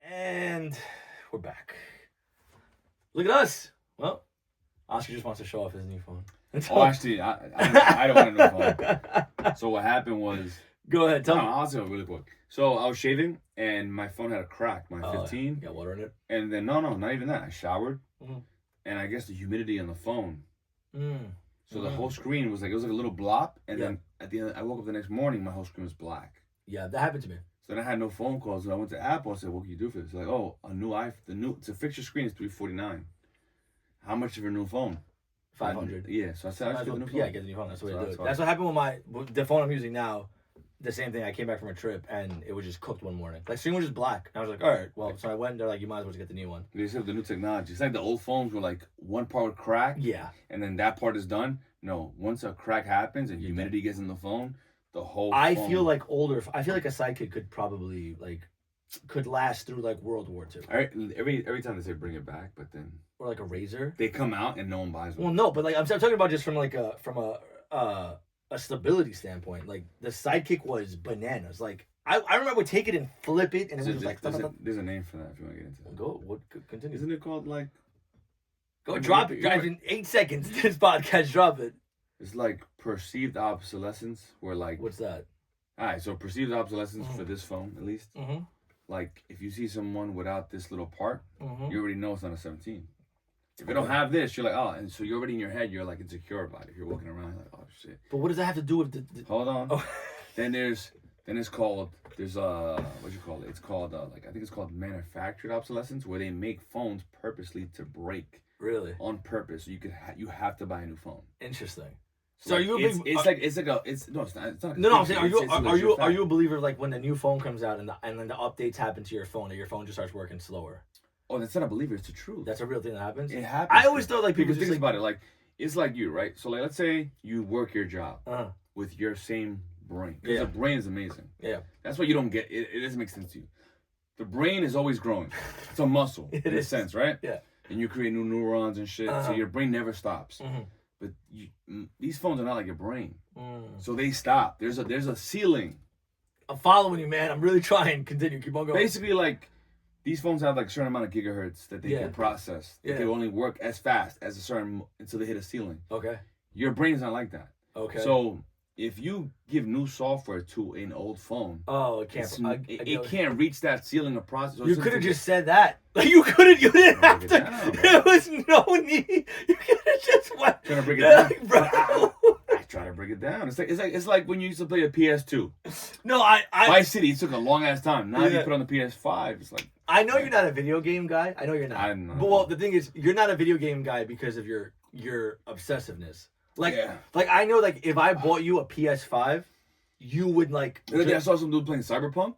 And we're back. Look at us. Well, Oscar just wants to show off his new phone. Oh, actually, I don't want to know. So what happened was, Go ahead, tell me. I'll tell you really quick. So I was shaving and my phone had a crack. My 15. Got water in it. And then no, not even that. I showered, Mhm. and I guess the humidity on the phone. Mm. So the whole screen was like, it was like a little blop, and Yeah. then at the end, I woke up the next morning, my whole screen was black. Yeah, that happened to me. So then I had no phone calls, and I went to Apple. I said, "What can you do for this?" Like, "Oh, a new iPhone. To fix your screen is $349. How much for a new phone? 500. Yeah. So I said, "I should get the new phone." Yeah, get the new phone. That's the way to do it. why. That's what happened with the phone I'm using now. The same thing. I came back from a trip and it was just cooked one morning. Like, screen was just black. And I was like, all right, well, so I went. They're like, you might as well just get the new one. They said the new technology. It's like the old phones were like one part would crack, Yeah. and then that part is done. No, once a crack happens and humidity gets in the phone, the whole. I phone, feel like I feel like a Sidekick could probably could last through like World War II every time they say bring it back, but then or like a Razor. they come out and no one buys them. Well, no, but like I'm talking about just from a stability standpoint. Like the Sidekick was bananas. Like I remember I would take it and flip it, and it was just like there's a name for that if you want to get into that. go. What continue? Isn't it called like? Go drop it. Guys, in 8 seconds, this podcast, drop it. It's like perceived obsolescence, where like. What's that? All right, so perceived obsolescence for this phone at least. Mm-hmm. Like if you see someone without this little part, Mm-hmm. you already know it's not a 17. If you don't have this, you're like, oh, and so you're already in your head, you're like insecure about it. If you're walking around, you're like, oh shit. But what does that have to do with the Hold on. Oh. Then it's called what you call it? It's called I think it's called manufactured obsolescence, where they make phones purposely to break Really? on purpose. So you have to buy a new phone. Interesting. So So are like, you a big? it's not. It's not. No, I'm saying, are you a a believer like when the new phone comes out and then the updates happen to your phone and your phone just starts working slower? Oh, that's not a believer. It's the truth. That's a real thing that happens. It happens. I always thought like people because just think about it. Like it's like you, right? So like let's say you work your job Uh-huh. with your same brain. Because Yeah. the brain is amazing. Yeah. That's what you don't get. It doesn't make sense to you. The brain is always growing. It's a muscle in a sense, right? Yeah. And you create new neurons and shit. So your brain never stops. Mm-hmm. But these phones are not like your brain. Mm. So they stop. There's a ceiling. I'm following you, man. I'm really trying. Continue. Keep on going. Basically, like these phones have like a certain amount of gigahertz that they can process. They can only work as fast as a certain until they hit a ceiling. Okay. Your brain's not like that. Okay. So if you give new software to an old phone, oh, it can't. it can't reach that ceiling of process. You could have just said that. Like you couldn't. You didn't have to. Down, there was no need. You could have just went. Trying to break it down, bro. I try to break it down. It's like when you used to play a PS2. No, I Vice City. It took a long ass time. Now you put on the PS5. It's like I know you're not a video game guy. I know you're not. I'm not. But well, the thing is, you're not a video game guy because of your obsessiveness. Like I know, like if I bought you a PS5, you would like. The other day I saw some dude playing Cyberpunk.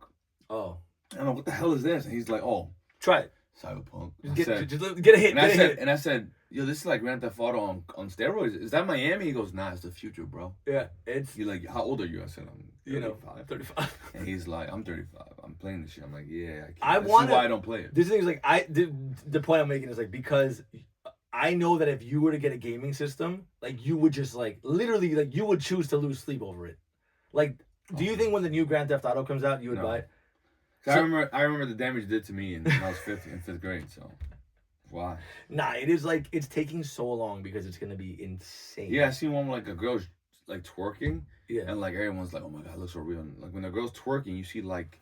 Oh. I don't know what the hell is this, and he's like, "Oh, Try it. Cyberpunk." Just get a hit. And I said, "Yo, this is like Grand Theft Auto on steroids. Is that Miami?" He goes, "Nah, it's the future, bro." Yeah, it's. He's like, "How old are you?" I said, "I'm 35." 35. And he's like, "I'm 35. I'm playing this shit." I'm like, "Yeah, I This is wanna- why I don't play it." This thing is like the point I'm making is like because I know that if you were to get a gaming system, like you would just like literally like you would choose to lose sleep over it. Like, do you think when the new Grand Theft Auto comes out, you would buy it? I remember the damage it did to me when I was in fifth grade. So why? Nah, it is like it's taking so long because it's gonna be insane. Yeah, I seen one like a girl's like twerking. Yeah. And like everyone's like, "Oh my god, it looks so real." And, like when the girl's twerking, you see like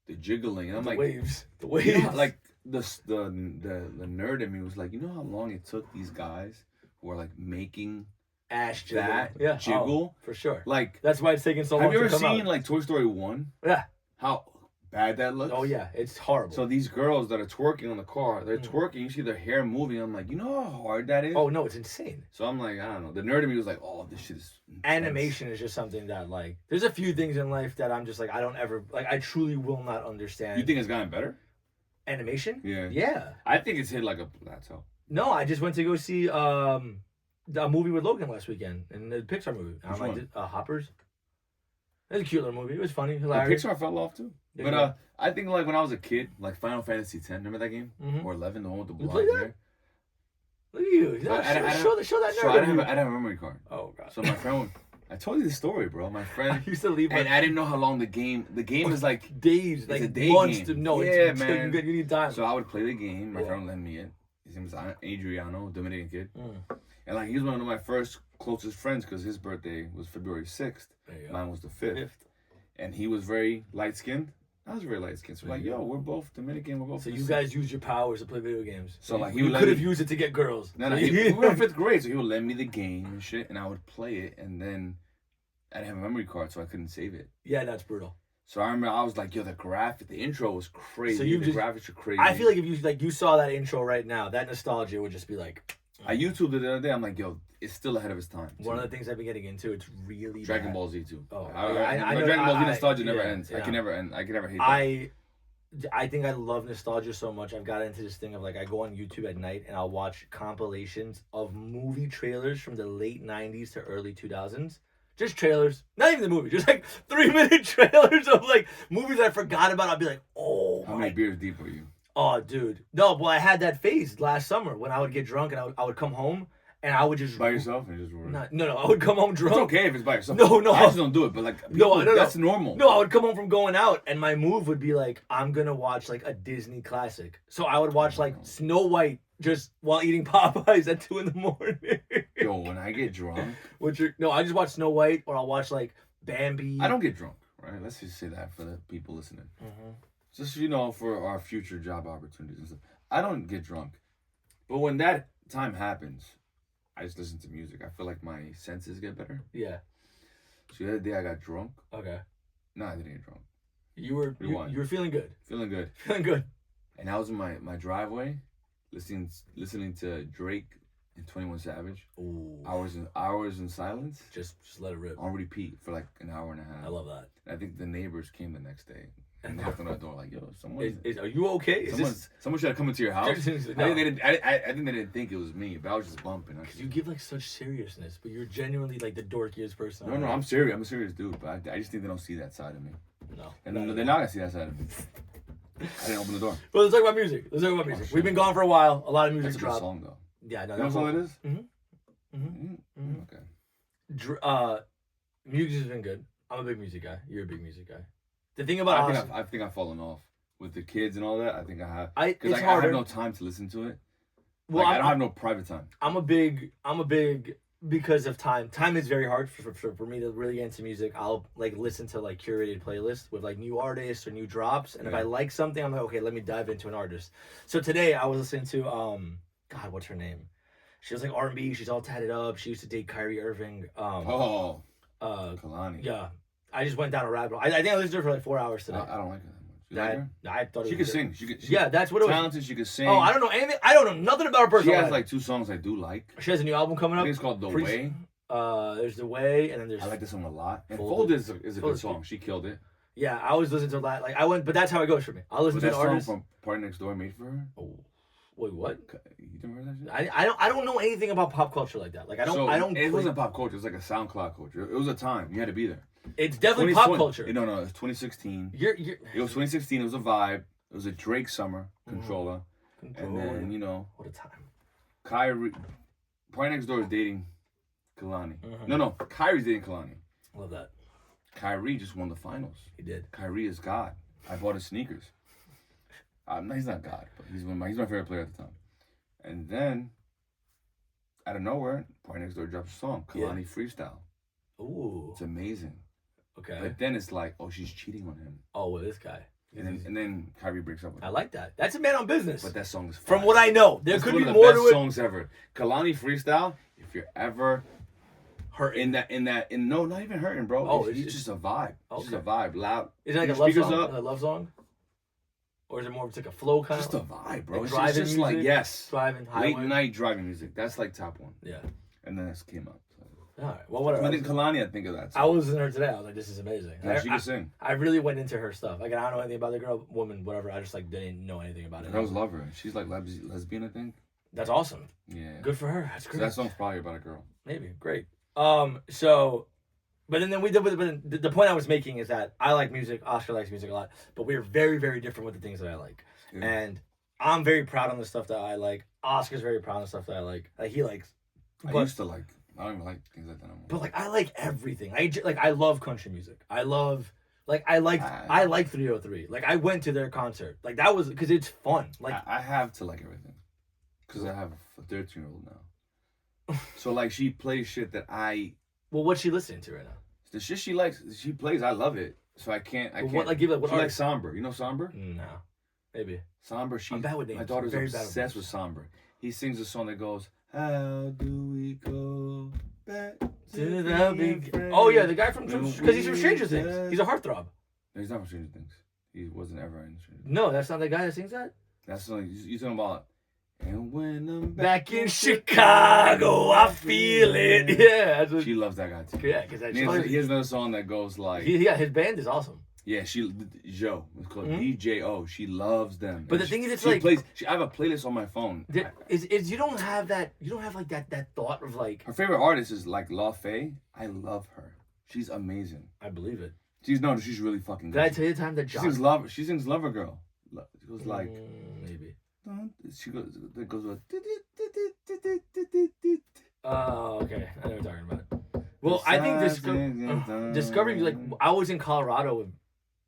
the jiggling, and I'm like, waves. The you know, waves. like the nerd in me was like, you know how long it took these guys who are like making Ash jiggle. that Yeah. jiggle for sure. like. That's why it's taking so long. Have you to ever come seen out. like Toy Story 1? Yeah. How bad that looks? Oh yeah, it's horrible. So these girls that are twerking on the car, they're twerking. You see their hair moving. I'm like, you know how hard that is. oh no, it's insane. So I'm like, I don't know. The nerd in me was like, oh, this shit is intense. Animation is just something that like there's a few things in life that I'm just like I don't ever like I truly will not understand. You think it's gotten better? Animation? Yeah. Yeah. I think it's hit like a plateau. No, I just went to go see a movie with Logan last weekend, and the Pixar movie. Which one? Hoppers. It was a cute little movie. It was funny, The hilarious. Pixar fell off too. Yeah, But yeah. I think like when I was a kid, like Final Fantasy X, remember that game? Mhm. Or 11, the one with the You blonde played that? hair? Look at you. But I don't- Show that So nerd. I in didn't you. have a memory card. Oh god. So my friend, I told you the story, bro. My I friend, used to leave and my I didn't know how long the game is like. days, It's like a day months game. to know. Yeah, it's, man. You need time. So I would play the game. My Yeah. friend would lend me it. His name is Adriano, Dominican kid. Mm. And like he was one of my first closest friends because his birthday was February 6th. There you go. Mine was the 5th. Fifth. And he was very light skinned. I was very light skinned. So There like, you yo, go. we're both Dominican. We're both. So the you same. guys use your powers to play video games. So, like, he you would let could have me- used it to get girls. No, we were in 5th grade, so he would lend me the game and shit, and I would play it, and then I didn't have a memory card, so I couldn't save it. Yeah, that's brutal. So I remember I was like, yo, the intro was crazy. So you the just- graphics are crazy. I feel like if you saw that intro right now, that nostalgia would just be like. I YouTubed it the other day. I'm like, yo, it's still ahead of its time. One of the things I've been getting into, it's really Dragon bad. Ball Z too. Oh, I I know- Dragon Ball Z I- nostalgia never yeah, ends. I yeah. can never end. I can never hate that. I think I love nostalgia so much. I've got into this thing of like I go on YouTube at night and I'll watch compilations of movie trailers from the late 90s to early 2000s. Just trailers, not even the movie, just like 3-minute trailers of like movies I forgot about. I'll be like, oh How my, many beers deep are you? oh dude, no. Well, I had that phase last summer when I would get drunk and I would come home and I would just By yourself and just No, I would come home It's drunk. okay if it's by yourself. No, I just don't do it. But like, people, No, that's normal. No, I would come home from going out, and my move would be like, I'm gonna watch like a Disney classic. So I would watch like Snow White just while eating Popeyes at 2 a.m. Yo, when I get drunk, No, I just watch Snow White, or I'll watch like Bambi. I don't get drunk. Right? Let's just say that for the people listening. Just for our future job opportunities and stuff. I don't get drunk, but when that time happens, I just listen to music. I feel like my senses get better. Yeah. So the other day I got drunk. Okay. No, I didn't get drunk. You were feeling good. Feeling good. Feeling good. And I was in my driveway, listening to Drake and 21 Savage. Ooh. Hours in silence Just let it rip. on repeat for like an hour and a half. I love that. And I think the neighbors came the next day and knocked on our door like, "Yo, someone, Are you okay? someone should have come into your house." No. I think they didn't. I think they didn't think it was me, but I was just bumping. Because you give like such seriousness, but you're genuinely like the dorkiest person. No, I'm serious. I'm a serious dude, but I just think they don't see that side of me. No. And they're not gonna see that side of me. I didn't open the door. Well, let's talk about music. Shit. We've been gone for a while. A lot of music That's a good dropped. song though. Yeah, no, You know what song it is? Okay. Music has been good. I'm a big music guy. You're a big music guy. The thing I about think Austin, I think I've fallen off with the kids and all that. I think I have it's because I harder. have no time to listen to it. Well, I don't have no private time. I'm a big because of time. Time is very hard for me to really get into music. I'll like listen to like curated playlists with like new artists or new drops, and if Yeah. I like something, I'm like, okay, let me dive into an artist. So today I was listening to God, what's her name? She was like R&B. She's all tatted up. She used to date Kyrie Irving. Kalani. Yeah, I just went down a rabbit hole. I think I listened to her for like 4 hours today. I don't like her that much. You like her? I thought it She was could sing. She could. Yeah, that's what it was. Talented. She could sing. Oh, I don't know anything. I don't know nothing about her She personal has life. like 2 songs I do like. She has a new album coming I up. think it's called The Pre- Way. There's The Way, and then there's I like this one a lot. And Folded. Folded is a good Folded. song. She killed it. Yeah, I always listen to that. Like I went, but that's how it goes for me. I'll listen Was to that an song artist. from Party Next Door made for her? Oh, wait, what? You never heard that shit? I don't know anything about pop culture like that. Like I don't. It click- wasn't pop culture. It was like a SoundCloud culture. It was a time. You had to be there. It's definitely pop 2020 culture. No, it's 2016. You're It was 2016. It was a vibe. It was a Drake summer, Mm-hmm. Controller. And then, what a time. Kyrie, Party Next Door is dating Kalani. Mhm. No, Kyrie's dating Kalani. Love that. Kyrie just won the finals. He did. Kyrie is God. I bought his sneakers. He's not God, but he's my favorite player at the time. And then, out of nowhere, Party Next Door drops a song, Kalani Freestyle. Ooh. It's amazing. Okay. But then it's like, oh, she's cheating on him. Oh, with this guy. And then Kyrie breaks up with I him. like that. That's a man on business. But that song is From fire. what I know, there That's could one be of the more best to it. songs ever. Kalani Freestyle, if you're ever Hurting. no, not even hurting, bro. Oh, it's just a vibe. It's just a Okay. vibe. Loud. Is it like a Your love speakers song? up. Is it a love song? Or is it more of like a flow kind Just of? a vibe, bro. Like It's driving just like, music? yes. Driving highway. Late night driving music. That's like top one. Yeah. And then this came up. So. All right. Well, whatever. I think Kalani, I think of that. I was listening to her today. I was like, this is amazing. Yeah, she can sing. I really went into her stuff. Like, I don't know anything about the girl, woman, whatever. I just like didn't know anything about it. Girls love her. She's like lesbian, I think. That's awesome. Yeah. Good for her. That's So great. that song's probably about a girl. Maybe great. So, but then we did. But the point I was making is that I like music. Oscar likes music a lot, but we are very, very different with the things that I like. Yeah. And I'm very proud on the stuff that I like. Oscar's very proud on the stuff that I like. Like he likes. I But used to like I don't even like things like that no more. But like I like everything. I love country music. I like 303. Like I went to their concert. Like that was because it's fun. Like I have to like everything because I have a 13-year-old now. So like she plays shit that well, what's she listening to right now? the shit she likes. She plays. I love it. So I can't. What like give it what She likes artist? Somber. You know Somber? No, maybe. Somber. I'm bad with names. My daughter's Very bad with obsessed names. with Somber. He sings a song that goes, "How do we go back To the big. Oh yeah, the guy from because he's from Stranger Things. He's a heartthrob. No, he's not from Stranger Things. He wasn't ever in Stranger Things. No, that's not the guy that sings that. That's like you talking about. And when I'm Back in Chicago, I feel it. Yeah, that's what, she loves that guy too. yeah, because He has another song that goes like, yeah, his band is awesome. yeah, Joe. It's called DJO. She loves them. But And the thing is, it's she like plays. I have a playlist on my phone. is you don't have like that thought of like Her favorite artist is like La Fay. I love her. She's amazing. I believe it. She's really fucking Did I good. tell you the time that She John sings Love. She sings Lover Girl. She goes like. maybe. She goes. That goes with. Oh, okay. I know what you're talking about. Well, I think discovering like I was in Colorado. And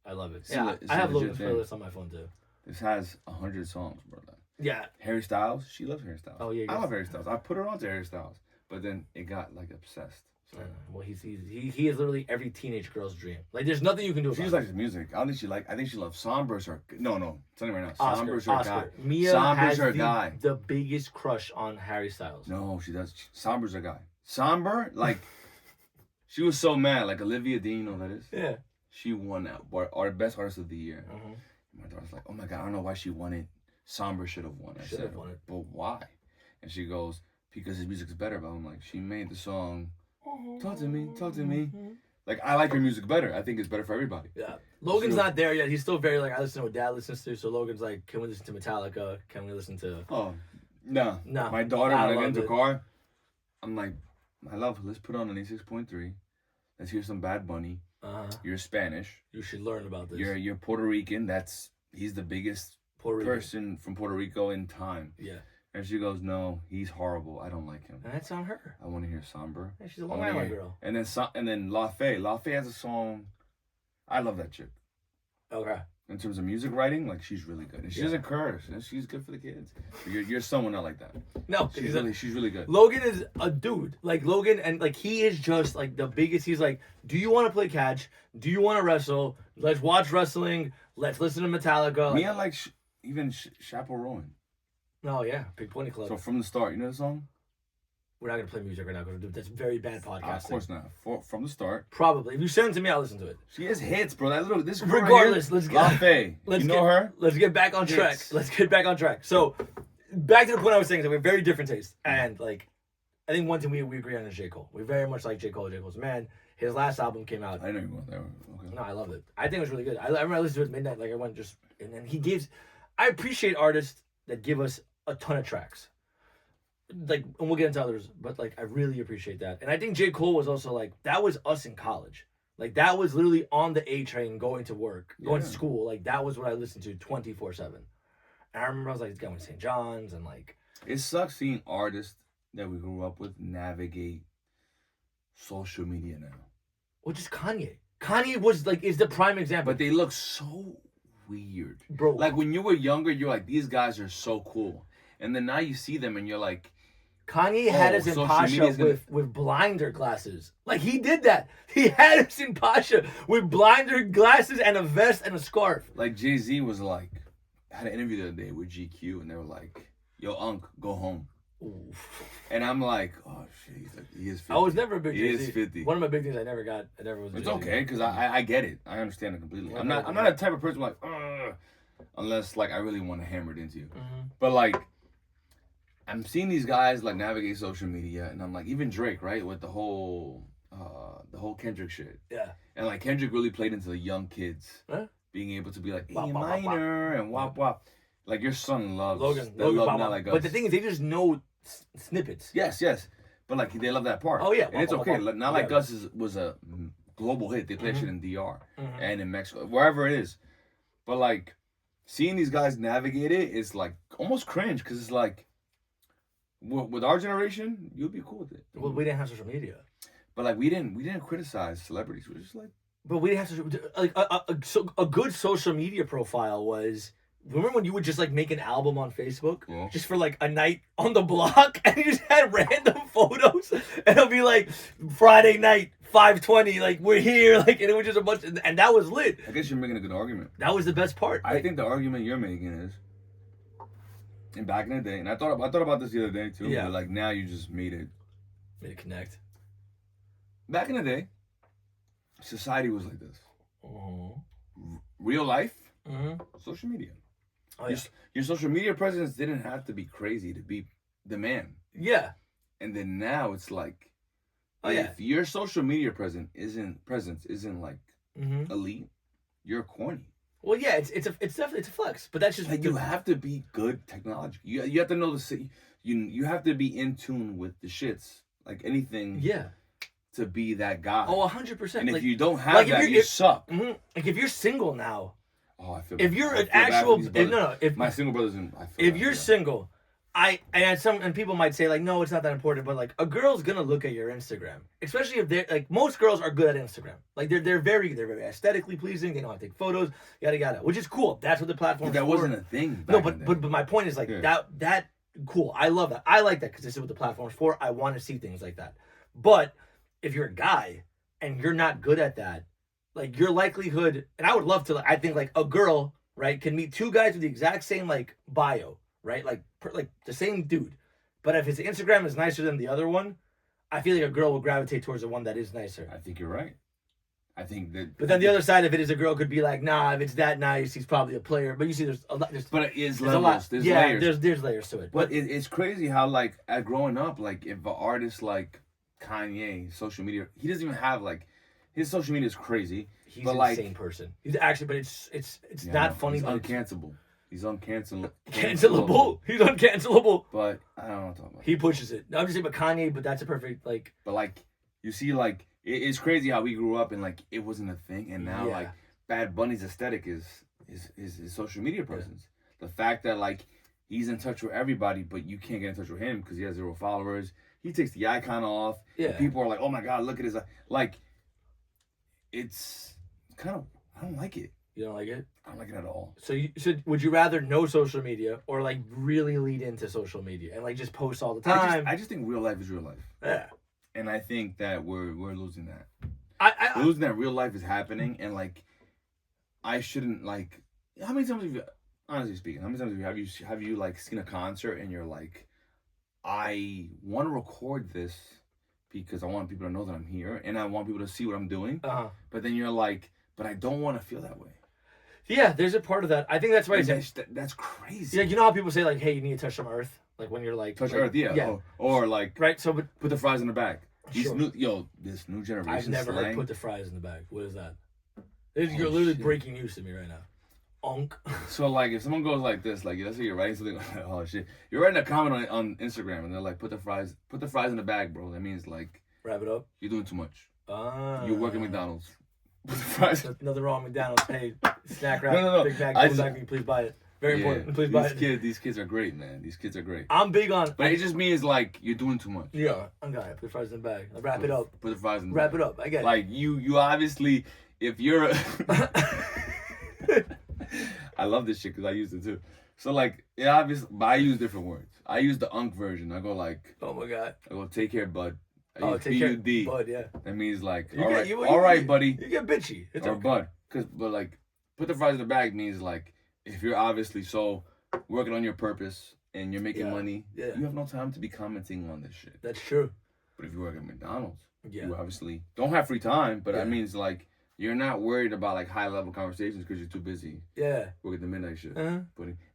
I love it. Yeah, It's I have legit Logan's thing. playlist on my phone too. This has 100 songs, bro. Yeah. Harry Styles. She loves Harry Styles. Oh, yeah, I yes. love Harry Styles. I put her onto Harry Styles, but then it got like obsessed. So. Well, he is literally every teenage girl's dream. Like, there's nothing you can do about She it. just likes his music. I think she loves Somber's her. No, tell me right now. Somber's her guy. Mia Somber's has her guy. the biggest crush on Harry Styles. No, she does. Somber's her guy. Somber, like, she was so mad. Like Olivia Dean, you know who that is? Yeah. She won that. Our best artist of the year. Mm-hmm. My daughter's like, oh my God, I don't know why she won it. Somber should have won it. I Should have said, won it. But why? And she goes, because his music's better. But I'm like, she made the song. Talk to me. Like, I like her music better. I think it's better for everybody. Yeah. Logan's not there yet. He's still very like, I listen to what dad listens to. So Logan's like, can we listen to Metallica? Can we listen to... Oh, no. No. My daughter, when I get love into the it. car, I'm like, I love, let's put on an 86.3. Let's hear some Bad Bunny. You're Spanish. You should learn about this. You're Puerto Rican. He's the biggest Puerto Rican person from Puerto Rico in time. Yeah. And she goes, no, he's horrible. I don't like him. And that's on her. I want to hear Somber. Yeah, she's a Long Island girl. And then La Fay. La Fay has a song. I love that chick. Okay. In terms of music writing, like she's really good. And she doesn't curse. And she's good for the kids. You're someone not like that. No, She's really good. Logan is a dude. Like Logan, and like he is just like the biggest. He's like, do you want to play catch? Do you want to wrestle? Let's watch wrestling. Let's listen to Metallica. Me, I like even Chappell Rowan. Oh yeah, Big Pony Club. So from the start, you know the song? We're not gonna play music right now because that's very bad podcasting. Of course not. From the start. Probably. If you send it to me, I'll listen to it. She has hits, bro. This girl Regardless, right let's La get. Fay. You know her? Let's get back on track. Hits. Let's get back on track. So, back to the point I was saying is that we have very different tastes, and like, I think one thing we agree on is J. Cole. We very much like J. Cole. J. Cole's man. His last album came out. I know you went there. Okay. No, I love it. I think it was really good. I remember I listened to it at midnight. Like I went just, and then he gives. I appreciate artists that give us a ton of tracks. Like, and we'll get into others, but like I really appreciate that. And I think J. Cole was also like that was us in college. Like that was literally on the A train, going to work, going to school. Like that was what I listened to 24/7. And I remember I was like going to St. John's and like. It sucks seeing artists that we grew up with navigate social media now. Well, just Kanye. Kanye was like is the prime example. But they look so weird. Bro. Like when you were younger, you're like, these guys are so cool. And then now you see them and you're like, Kanye had us in social Pasha media's with blinder glasses. Like he did that. He had us in Pasha with blinder glasses and a vest and a scarf. like Jay-Z was like, I had an interview the other day with GQ and they were like, yo, Unc, go home. Oof. And I'm like, oh shit, he's like, he is 50. I was never a big He Jay-Z. is 50. One of my big things I never got. I never was. A It's Jay-Z. okay, because I get it. I understand it completely. I'm not a type of person like, unless like I really want to hammer it into you. Mm-hmm. But like, I'm seeing these guys like navigate social media, and I'm like, even Drake, right, with the whole Kendrick shit. Yeah. And like Kendrick really played into the young kids Huh? being able to be like Wop, A wop, wop, minor and wop wop. Like your son loves Logan. They love Baba. not like us. But the thing is, they just know snippets. Yes. But like they love that part. Oh, yeah. And it's okay. Wop, wop. Not like Yeah. Us was a global hit. They play Mm-hmm. shit in DR Mhm. and in Mexico, wherever it is. But like seeing these guys navigate it is like almost cringe because it's like, with our generation, you'd be cool with it. Well, we didn't have social media. But like we didn't criticize celebrities. We're just like, But we didn't have social, like a good social media profile was. Remember when you would just like make an album on Facebook Yeah. just for like a night on the block, and you just had random photos, and it'll be like Friday night 5:20, like we're here, like, and it was just a bunch, and that was lit. I guess you're making a good argument. That was the best part. I think the argument you're making is, and back in the day, and I thought about this the other day too. Yeah. But like now you just made it. Made it connect. Back in the day, society was like this. Real life, social media. Oh, yeah. Your social media presence didn't have to be crazy to be the man. Yeah. And then now it's like, Oh, yeah. if your social media presence isn't like Mm-hmm. elite, you're corny. Well, yeah, it's definitely a flex, but that's just Like you have to be good technology. You have to know you have to be in tune with the shits. Like anything. Yeah. To be that guy. Oh, 100%. And like, if you don't have like that, you suck. Like if you're single now, Oh, I feel. if bad. you're I an feel bad for actual, these if, brothers. no, if My single brothers and I feel if bad you're for them. single, and people might say like, no, it's not that important, but like a girl's gonna look at your Instagram, especially if they're like most girls are good at Instagram. Like they're very aesthetically pleasing. They know how to take photos, yada yada, which is cool. That's what the platform. But that wasn't a thing. No, back in the but day. but my point is like Yeah. that cool. I love that. I like that because this is what the platform's for. I want to see things like that. But if you're a guy and you're not good at that, like your likelihood, and I would love to. Like, I think like a girl, right, can meet two guys with the exact same like bio, right, like like the same dude, but if his Instagram is nicer than the other one, I feel like a girl will gravitate towards the one that is nicer. I think you're right. I think that. But then the other side of it is a girl could be like, nah, if it's that nice, he's probably a player. But you see, there's a lot. But it is There's a levels. lot. There's yeah, layers. there's layers to it. But it's crazy how like at growing up, like if an artist like Kanye, social media, he doesn't even have like his social media is crazy. He's but an like insane person. He's actually, but it's yeah, not no, funny. He's But it's uncancelable. He's uncancelable. cancelable. He's uncancelable. But I don't know what I'm talking about. He pushes it. I'm just saying, but Kanye. But that's a perfect like. But like you see, like it's crazy how we grew up and like it wasn't a thing, and now Yeah. like Bad Bunny's aesthetic is his social media presence. The fact that like he's in touch with everybody, but you can't get in touch with him because he has 0 followers. He takes the icon off. Yeah. And people are like, "Oh my god, look at his like." It's kind of I don't like it. You don't like it? I don't like it at all. So would you rather no social media or like really lead into social media and like just post all the time? I just think real life is real life, Yeah. and I think that we're losing that. I We're losing that real life is happening, and like I shouldn't like. How many times have you, honestly speaking, how many times have you like seen a concert and you're like, I want to record this because I want people to know that I'm here and I want people to see what I'm doing, but then you're like, but I don't want to feel that way. Yeah, there's a part of that. I think that's why That's crazy. yeah, you know how people say like, hey, you need to touch some earth, like when you're like Touch like, earth, yeah. Or like right. So, but put the fries in the bag. These Sure. this new generation. I've never heard slang. put the fries in the bag. What is that? You're Oh, literally shit. breaking news to me right now. Onk. So like if someone goes like this, like let's say you're writing something, oh shit, you're writing a comment on Instagram and they're like, put the fries in the bag, bro. That means like Wrap it up. you're doing too much. Ah. You work at McDonald's. Put the fries. Nothing wrong with McDonald's. Hey, snack wrap, No. Big Mac, I double just- Mac, please buy it. Very Yeah. important. Please buy it. These kids are great, man. These kids are great. I'm big on. But it just means like you're doing too much. Yeah, I'm gonna put the fries in the bag. I'll wrap it up. Put the fries in the Wrap bag. it up. I get it. Like you obviously, if you're I love this shit because I used it too. So like, yeah, obviously, but I use different words. I use the unk version. I go like, Oh my god. I go take care, bud. I Oh, use take care, B-U-D. bud. Yeah. That means like, You all get- right, you- all right, you- buddy, You get bitchy. It's or okay. bud. But like, put the fries in the bag means like, if you're obviously so working on your purpose and you're making Yeah, money, yeah. you have no time to be commenting on this shit. That's true. But if you work at McDonald's, Yeah. you obviously don't have free time. But Yeah. that means like, you're not worried about like high level conversations because you're too busy Yeah. working the midnight shift. Uh-huh.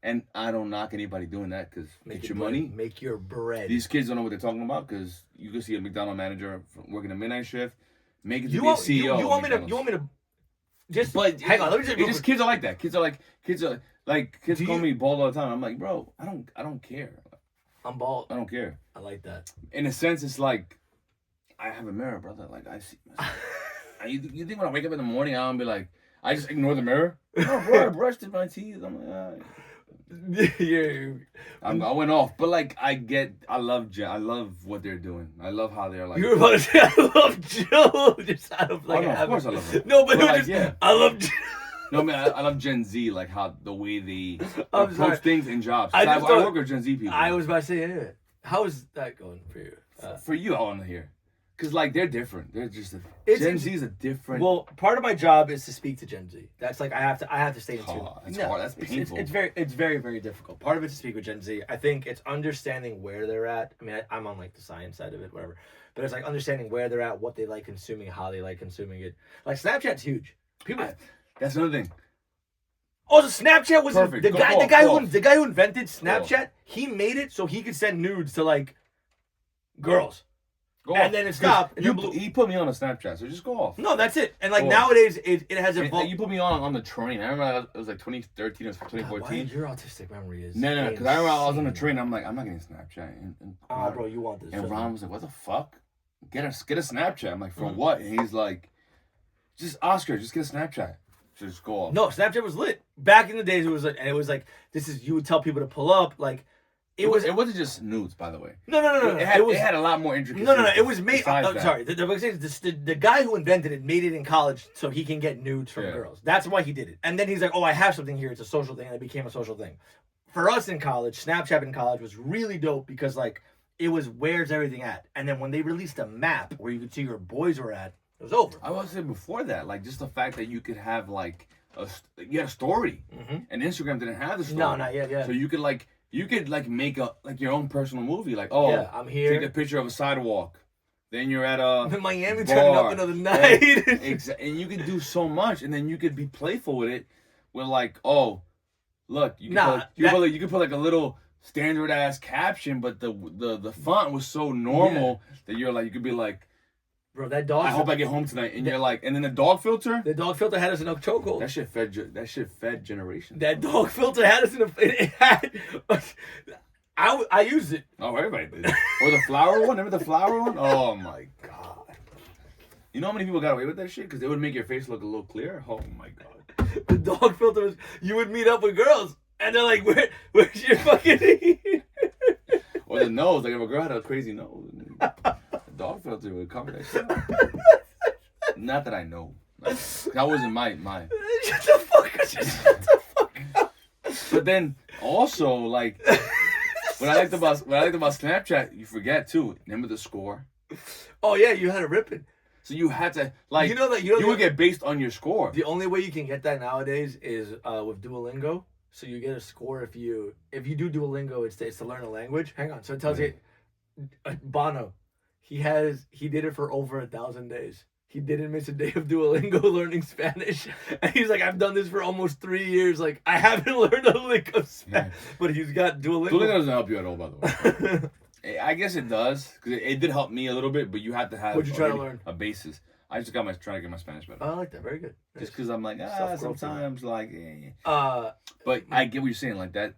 And I don't knock anybody doing that because it's your money. Make your bread. These kids don't know what they're talking about because you can see a McDonald's manager working a midnight shift, make it to you be want a CEO. you want of me to McDonald's. just But hang on. Let me just it's just kids are like that. Kids are kids Do call you- me bald all the time. I'm like, bro, I don't care. I'm bald. I don't care. I like that. In a sense, it's like I have a mirror, brother. Like I see. You think when I wake up in the morning, I'm be like, I just ignore the mirror? No, bro, I brushed my teeth. I'm like, I went off, but like I love what they're doing. I love how they're like. You were about to say I love Jill, just out of like. Oh, no, of course I love her. No, but it was like, just, yeah. I love Jill. No, man, I love Gen Z, like how the way they I'm sorry. approach things in jobs. I I just thought- work with Gen Z people. I was about to say, yeah. How is that going for you? For you, I want to hear, because like they're different. They're just It's- Gen Z is a different. Well, part of my job is to speak to Gen Z. That's like I have to stay in tune. That's hard. That's painful. It's very very difficult. Part of it to speak with Gen Z. I think it's understanding where they're at. I mean, I'm on like the science side of it, whatever. But it's like understanding where they're at, what they like consuming, how they like consuming it. Like Snapchat's huge. People. That's another thing. Also, Snapchat was Perfect. the Go guy. off, The guy go who off. the guy who invented Snapchat. He made it so he could send nudes to like girls. Go And off. then it stopped, and You, then he put me on a Snapchat, so just go off. No, that's it. And like Go off. nowadays, it has And evolved. you put me on the train. I remember it was like 2013 or God, why 2014. your autistic memory is No, because I remember I was on the insane. train. I'm like, I'm not getting Snapchat. And Oh, bro, you want this? And Ron was like, "What the fuck? Get a Snapchat." I'm like, "For Mhm. what?" And he's like, "Just Oscar, just get a Snapchat." So just go off. No, Snapchat was lit. Back in the days, it was like, and it was like, this is, you would tell people to pull up. Like, it wasn't just nudes, by the way. No. It had, was, it had a lot more intricacies. no. It was made. besides that. Sorry, the guy who invented it made it in college so he can get nudes from Yeah. girls. That's why he did it. And then he's like, oh, I have something here. It's a social thing. And it became a social thing. For us in college, Snapchat in college was really dope because like it was where's everything at. And then when they released a map where you could see where boys were at, it was over. I was saying before that, like just the fact that you could have like you had a story, Mhm. and Instagram didn't have the story. No, not yet. Yeah. So you could make a like your own personal movie. Like, oh, Yeah, I'm here. take a picture of a sidewalk. Then you're at a I'm in Miami bar. turning up another night. And you could do so much, and then you could be playful with it. With like, oh, look, you could put like a little standard ass caption, but the font was so normal that you're like, you could be like, Bro, that dog. I hope I get home tonight, and you're like, and then the dog filter. The dog filter had us in a chokehold. That shit fed generation. That dog filter had us in a. It had. I used it. Oh, everybody did. Or the flower one. Remember the flower one? Oh my god. You know how many people got away with that shit? Because it would make your face look a little clearer. Oh my god. The dog filter was. You would meet up with girls, and they're like, "Where's your fucking?" Or the nose. Like if a girl had a crazy nose, the dog filter would cover that shit up. Not that I know. Like, that wasn't my. Shut the fuck up! Shut the fuck up! But then also like. What I liked about Snapchat, you forget too. Remember the score? Oh yeah, you had it ripping. So you had to like You know that you would get based on your score. The only way you can get that nowadays is with Duolingo. So you get a score if you do Duolingo. It's to learn a language. Hang on. So it tells you, Bono, he did it for over 1,000 days. He didn't miss a day of Duolingo learning Spanish. And he's like, I've done this for almost 3 years. Like, I haven't learned a lick of Spanish. But he's got Duolingo. Duolingo doesn't help you at all, by the way. I guess it does because it did help me a little bit, but you have to have What'd you try to learn? a basis. I just trying to get my Spanish better. I like that. Very good. Just because I'm like Self-growth. sometimes like But I get what you're saying. Like that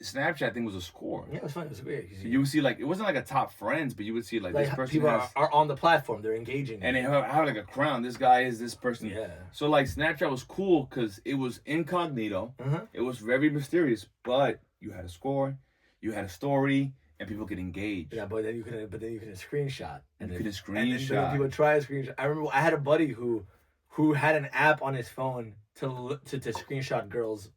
Snapchat thing was a score. yeah, it was fun. It was weird. So you would see like it wasn't like a top friends, but you would see like this person people has, are on the platform. They're engaging. and they have like a crown. This guy is this person. Yeah. So like Snapchat was cool because it was incognito. Uh-huh. It was very mysterious, but you had a score, you had a story, and people could engage. Yeah, but then you can screenshot. And you then- could And then screenshot. people try a screenshot. I remember I had a buddy who had an app on his phone to screenshot girls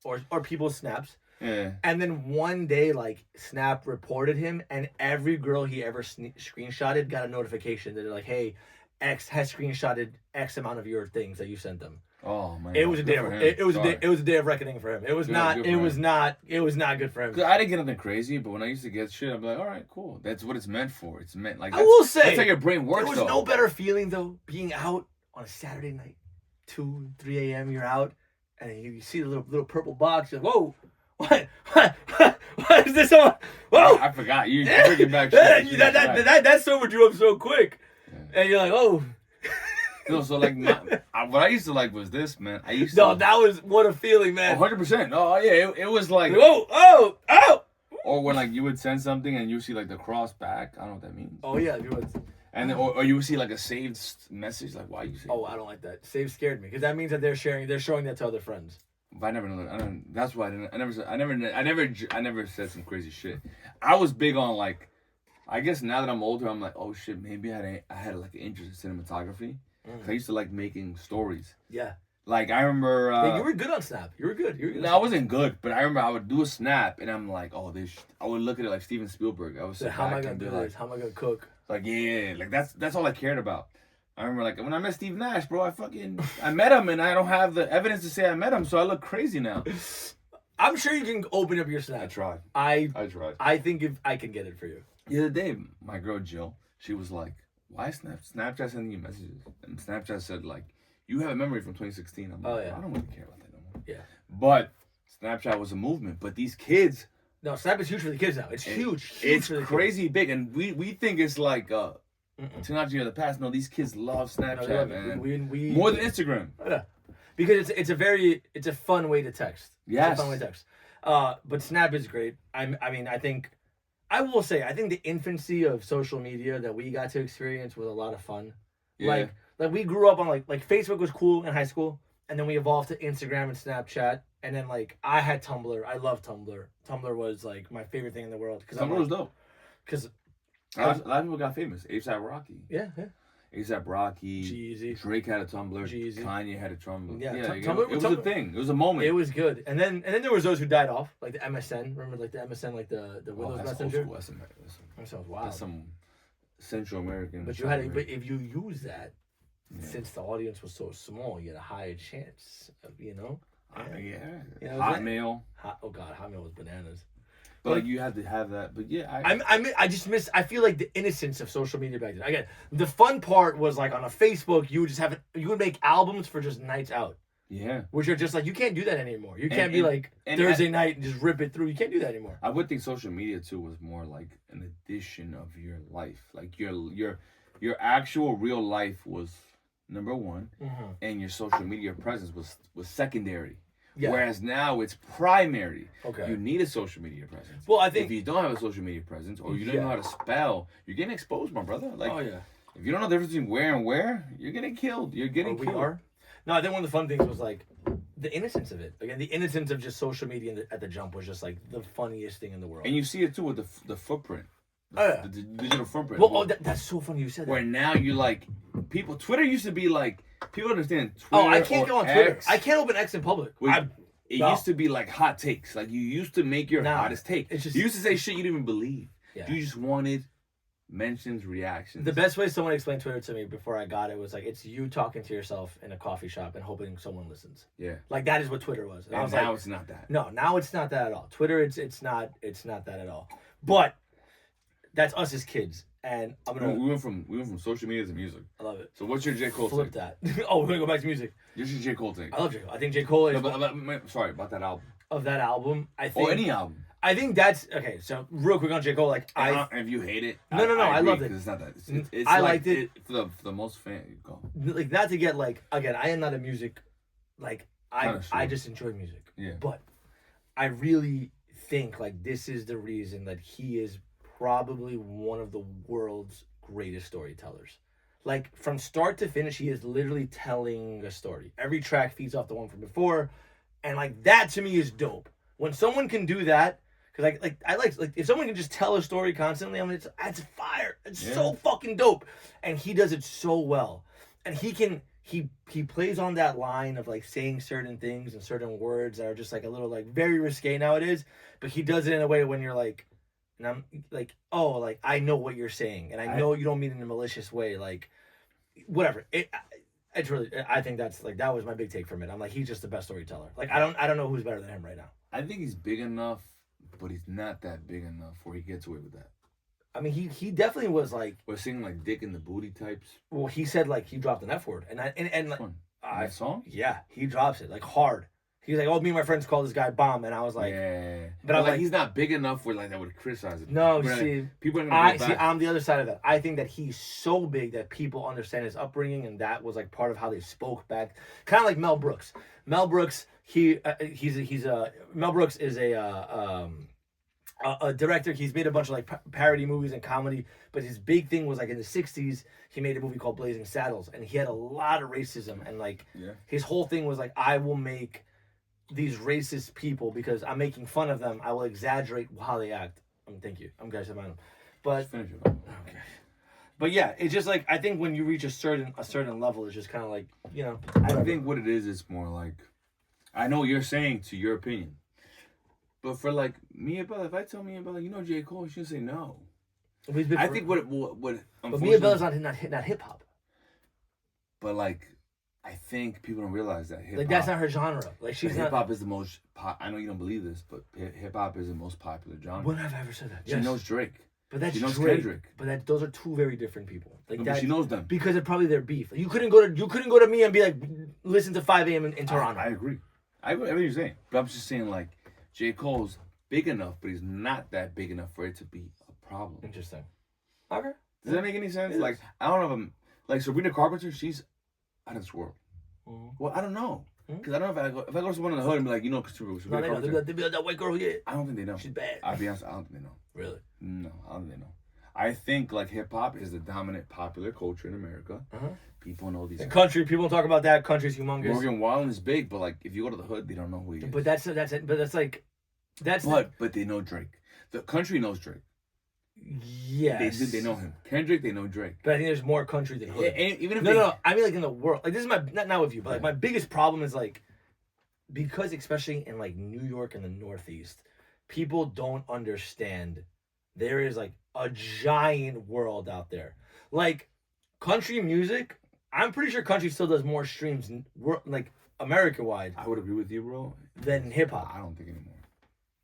or people's snaps. Yeah. And then one day, like, Snap reported him, and every girl he ever screenshotted got a notification that they're like, "Hey, X has screenshotted X amount of your things that you sent them." Oh man. It was a day. Good Of, for him. it was a day. Sorry. It was a day of reckoning for him. It was Good- not. good It for was him. not. It was not good for him. 'Cause I didn't get nothing crazy, but when I used to get shit, I'm like, all right, cool. That's what it's meant for. It's meant like I will say that's how your brain works. There was though. no better feeling though being out on a Saturday night, 2, 3 a.m. You're out, and you see the little purple box. You're like, whoa, what is this on? Whoa, I forgot. You bringing back shit. that sobered you up so quick, Yeah. and you're like, oh. No, so like what I used to like was this, man. I used to No, that was what a feeling, man. 100%. Oh yeah, it was like Whoa, oh. or when like you would send something and you see like the cross back. I don't know what that means. Oh yeah, it was. And then, or you would see like a saved message, like why you say? Oh, I don't like that. Save scared me because that means that they're showing that to other friends. But I never know. I don't. That's why I never said some crazy shit. I was big on like, I guess now that I'm older, I'm like, oh shit, maybe I had like an interest in cinematography. 'Cause I used to like making stories. Yeah. Like I remember. Yeah, you were good on Snap. You were good. You were good. No, I wasn't good, but I remember I would do a snap, and I'm like, oh, this. I would look at it like Steven Spielberg. I was So how am I gonna do this? How am I gonna cook? like, yeah, like that's all I cared about. I remember like when I met Steve Nash, bro, I met him, and I don't have the evidence to say I met him, so I look crazy now. I'm sure you can open up your Snap. I tried. I tried. I think if I can get it for you. The other day, my girl Jill, she was like, "Why is Snapchat sending you messages?" And Snapchat said like, "You have a memory from 2016." I'm like, Oh, yeah. I don't really care about that no more. Yeah. But Snapchat was a movement. But these kids, No, Snap is huge for the kids now. It's huge. it's for the crazy big, and we think it's like technology of the past. No, these kids love Snapchat, kids. man. We More than Instagram. Yeah. Because it's a fun way to text. Yes. It's a fun way to text. But Snap is great. I think the infancy of social media that we got to experience was a lot of fun. Yeah. Like we grew up on like Facebook was cool in high school, and then we evolved to Instagram and Snapchat, and then like I had Tumblr. I love Tumblr. Tumblr was like my favorite thing in the world Tumblr was dope. Because a lot of people got famous. A$AP Rocky. yeah. A$AP Rocky. Jeezy. Drake had a Tumblr. Jeezy. Kanye had a Tumblr. Yeah, Tumblr. It was a thing. It was a moment. It was good, and then there was those who died off, like the MSN. Remember, like the MSN, like the Windows that's Messenger. old school. That sounds wild. That's some Central American. But but if you use that, since the audience was so small, you had a higher chance of, You know, Hotmail. Oh God, Hotmail was bananas. But like you had to have that. But yeah, I just miss. I feel like the innocence of social media back then. Again, the fun part was like on a Facebook, you would just you would make albums for just nights out. Yeah. Which are just like, you can't do that anymore. You can't be like Thursday night and just rip it through. You can't do that anymore. I would think social media too was more like an addition of your life. Like your actual real life was number one, and your social media presence was secondary. Yeah. Whereas now it's primary. Okay. You need a social media presence. Well, I think if you don't have a social media presence, or you don't know how to spell, you're getting exposed, my brother. Like, oh yeah. If you don't know the difference between where and where, you're getting killed. You're getting killed. We are. No, I think one of the fun things was like the innocence of it. Again, the innocence of just social media at the jump was just like the funniest thing in the world. And you see it too with the footprint. The digital footprint. Well, that's so funny you said that. Where now you like people. Twitter used to be like people understand Twitter. Oh, I can't go on Twitter. I can't open X in public. It used to be like hot takes. Like you used to make your hottest take. You used to say shit you didn't even believe. Yeah. You just wanted mentions, reactions. The best way someone explained Twitter to me before I got it was like, it's you talking to yourself in a coffee shop and hoping someone listens. Yeah. Like that is what Twitter was. And now it's not that. No, now it's not that at all. Twitter, it's not that at all. But that's us as kids. And I'm gonna. We went from social media to music. I love it. So what's your J. Cole Flip take? that. Oh, we're gonna go back to music. What's your J. Cole take? I love J. Cole. I think J. Cole is. Sorry about that album. Of that album, I think. Or any album. I think that's okay. So real quick on J. Cole, like if you hate it, no, I loved it. It's not that. It's I like, liked it for the most fan. Go. Like not to get like again. I am not a music, like I just enjoy music. Yeah. But I really think like this is the reason that he is probably one of the world's greatest storytellers. Like from start to finish, he is literally telling a story. Every track feeds off the one from before, and like that to me is dope. When someone can do that, because I like if someone can just tell a story constantly, I mean it's fire. It's so fucking dope, and he does it so well. And he plays on that line of like saying certain things and certain words that are just like a little like very risque nowadays, but he does it in a way when you're like, and I'm like, oh, like I know what you're saying, and I know you don't mean it in a malicious way, like whatever. It's really, I think that's like that was my big take from it. I'm like, he's just the best storyteller. Like I don't know who's better than him right now. I think he's big enough, but he's not that big enough where he gets away with that. I mean, he definitely was like. We're seeing like dick in the booty types. Well, he said like he dropped an F word, and like that song. Yeah, he drops it like hard. He's like, oh, me and my friends call this guy Bomb, and I was like, yeah. But I'm like, he's not big enough where like that would criticize it. No, but see, people are gonna go back. I'm the other side of that. I think that he's so big that people understand his upbringing, and that was like part of how they spoke back. Kind of like Mel Brooks. Mel Brooks, Mel Brooks is a director. He's made a bunch of like parody movies and comedy, but his big thing was like in the 60s he made a movie called Blazing Saddles, and he had a lot of racism, and like his whole thing was like, I will make these racist people because I'm making fun of them. I will exaggerate how they act. Thank you. I'm guys about them, but Just finish it. okay. But yeah, it's just like I think when you reach a certain level, it's just kind of like I whatever. think what it is more like, I know what you're saying to your opinion, but for like Mia Bella, if I tell Mia Bella, J. Cole, she'll say no. I think what But Mia Bella's not hip hop. But like, I think people don't realize that hip hop. Like that's not her genre. Like she's hip not. hop is the most. I know you don't believe this, but hip hop is the most popular genre. When have I ever said that? She knows Drake. But that's she knows Drake. Kendrick. But those are two very different people. Like No, that, but she knows them. because of probably their beef. You couldn't go to me and be like, listen to 5 a.m. in Toronto. I agree. I agree with everything you're saying. But I'm just saying, like, J. Cole's big enough, but he's not that big enough for it to be a problem. Interesting. Okay. Does that make any sense? It Like, is. I don't know if I'm like Sabrina Carpenter. She's out of this world. Mm-hmm. Well, I don't know because I don't know if I go to someone in the hood and be like, Sabrina No, they know. Carpenter. They'd be like, that white girl, yeah. I don't think they know. She's bad. I'll be honest. I don't think they know. Really? No, I don't think they know. I think like hip hop is the dominant popular culture in America. Uh-huh. People know these. The country, people talk about that. Country's humongous. Morgan Wallen is big, but like if you go to the hood, they don't know who he is. But that's it. But that's like, that's But they know Drake. The country knows Drake. yes. They know him. Kendrick, they know Drake. But I think there's more country than hood. And even if No. I mean, like in the world. Like this is my not with you, but like my biggest problem is like because especially in like New York and the Northeast, people don't understand there is like a giant world out there. Like country music, I'm pretty sure country still does more streams, like America wide, I would agree with you, bro. than hip hop. I don't think anymore.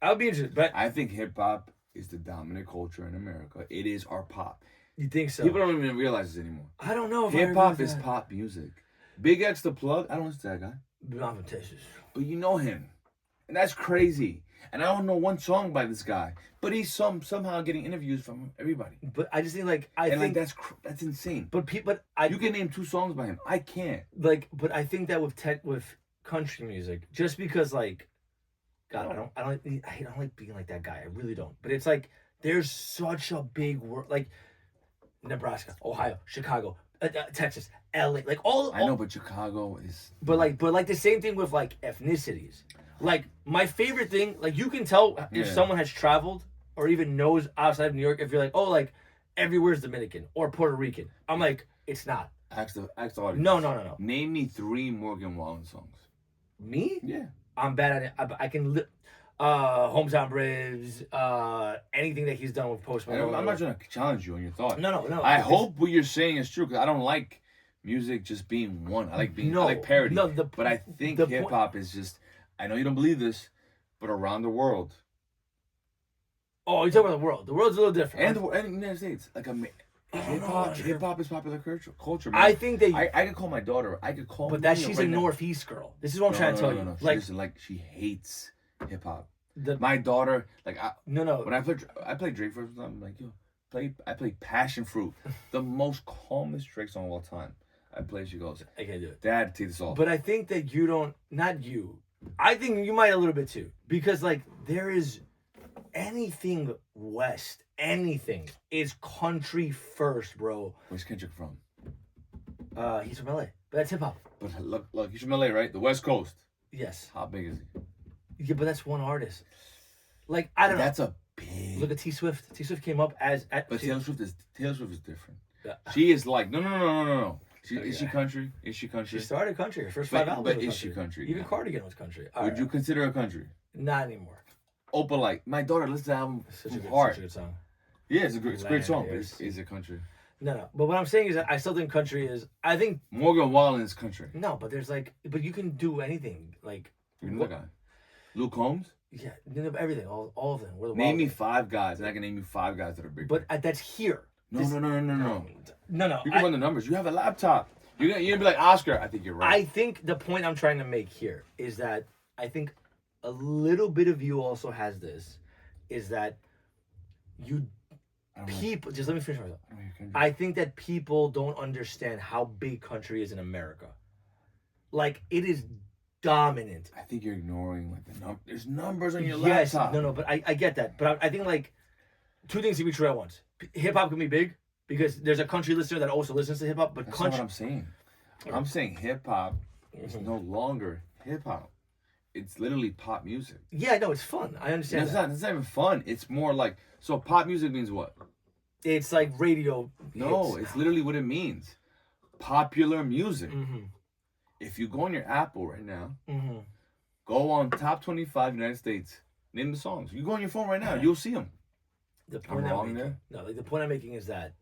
I would be interested, but I think hip hop is the dominant culture in America. It is our pop. you think so? People don't even realize this anymore. I don't know if Hip I hop agree is with that. pop music. Big X the Plug, I don't listen to that guy. But I'm from Texas. But you know him. And that's crazy. And I don't know one song by this guy. But he's somehow getting interviews from everybody. But I just think like I And think like that's insane. but I You can name 2 songs by him. I can't. like but I think that with country music, just because like God, I don't like being like that guy. I really don't. But it's like there's such a big world, like Nebraska, Ohio, Chicago, Texas, LA, like all. I know, but Chicago is. But like the same thing with like ethnicities. Like my favorite thing, like you can tell if Yeah. someone has traveled or even knows outside of New York if you're like, oh, like everywhere's Dominican or Puerto Rican. I'm like, it's not. Ask the audience. No. Name me 3 Morgan Wallen songs. Me? Yeah. I'm bad at it. I can Hometown Braves, anything that he's done with Post Malone. I'm not trying to challenge you on your thought. No. I hope what you're saying is true because I don't like music just being one. I like I like parody. No, but I think the hip hop is just. I know you don't believe this, but around the world Oh, you're talking about the world. The world's a little different. and the United States, like hip hop is popular culture. Man. I think that. I could call my daughter. I could call. But that Mia she's right a now. Northeast girl. This is what I'm trying to tell you. No. She Like doesn't like she hates hip hop. the My daughter, like no. when I play Drake for something, I'm like, yo, I play Passion Fruit, the most calmest Drake song of all time. I play, she goes, I can't do it. Dad, take this off. But I think that you don't. Not you. I think you might a little bit too, because like there is anything West, anything is country first, bro. Where's Kendrick from? He's from LA, but that's hip hop. But look, he's from LA, right? The West Coast. Yes. How big is he? Yeah, but that's one artist. Like I don't know. That's a big. Look at T Swift. T Swift came up as. But Taylor Swift is different. Yeah. She is like no. Is she Yeah. country? Is she country? She started country. Her first But- 5 albums. but were is she country? Even Yeah. Cardigan was country. All Would right. you consider her country? Not anymore. Opalite. My daughter listens to the album Such a from good, heart. such a good song. Yeah, it's a great song. But Yes. is it country? No. But what I'm saying is that I still think country is. I think Morgan Wallen is country. no, but there's like, but you can do anything. Like You know that guy. Luke Combs. yeah, everything, all of them. We're the Name wild me ones. 5 guys, and I can name you 5 guys that are big. But that's here. No. No. You can run the numbers. You have a laptop. You're gonna be like Oscar. I think you're right. I think the point I'm trying to make here is that I think a little bit of you also has this, is that you I don't know. people. Just let me finish my thought. I don't know your country. I think that people don't understand how big country is in America. Like it is dominant. I think you're ignoring like the number. There's numbers on your Yes, laptop. no, but I get that. But I think like 2 things can be true at once. Hip hop can be big because there's a country listener that also listens to hip hop, but That's not what country. I'm saying. I'm saying hip hop is no longer hip hop. it's literally pop music. Yeah, no, it's fun. I understand. It's not even fun. It's more like, so pop music means what? It's like radio. No, hits. it's literally what it means. Popular music. Mm-hmm. If you go on your Apple right now, Mm-hmm. go on top 25 United States, name the songs. You go on your phone right now, you'll see them. The point I'm I'm wrong making, there? no, like the point I'm making is that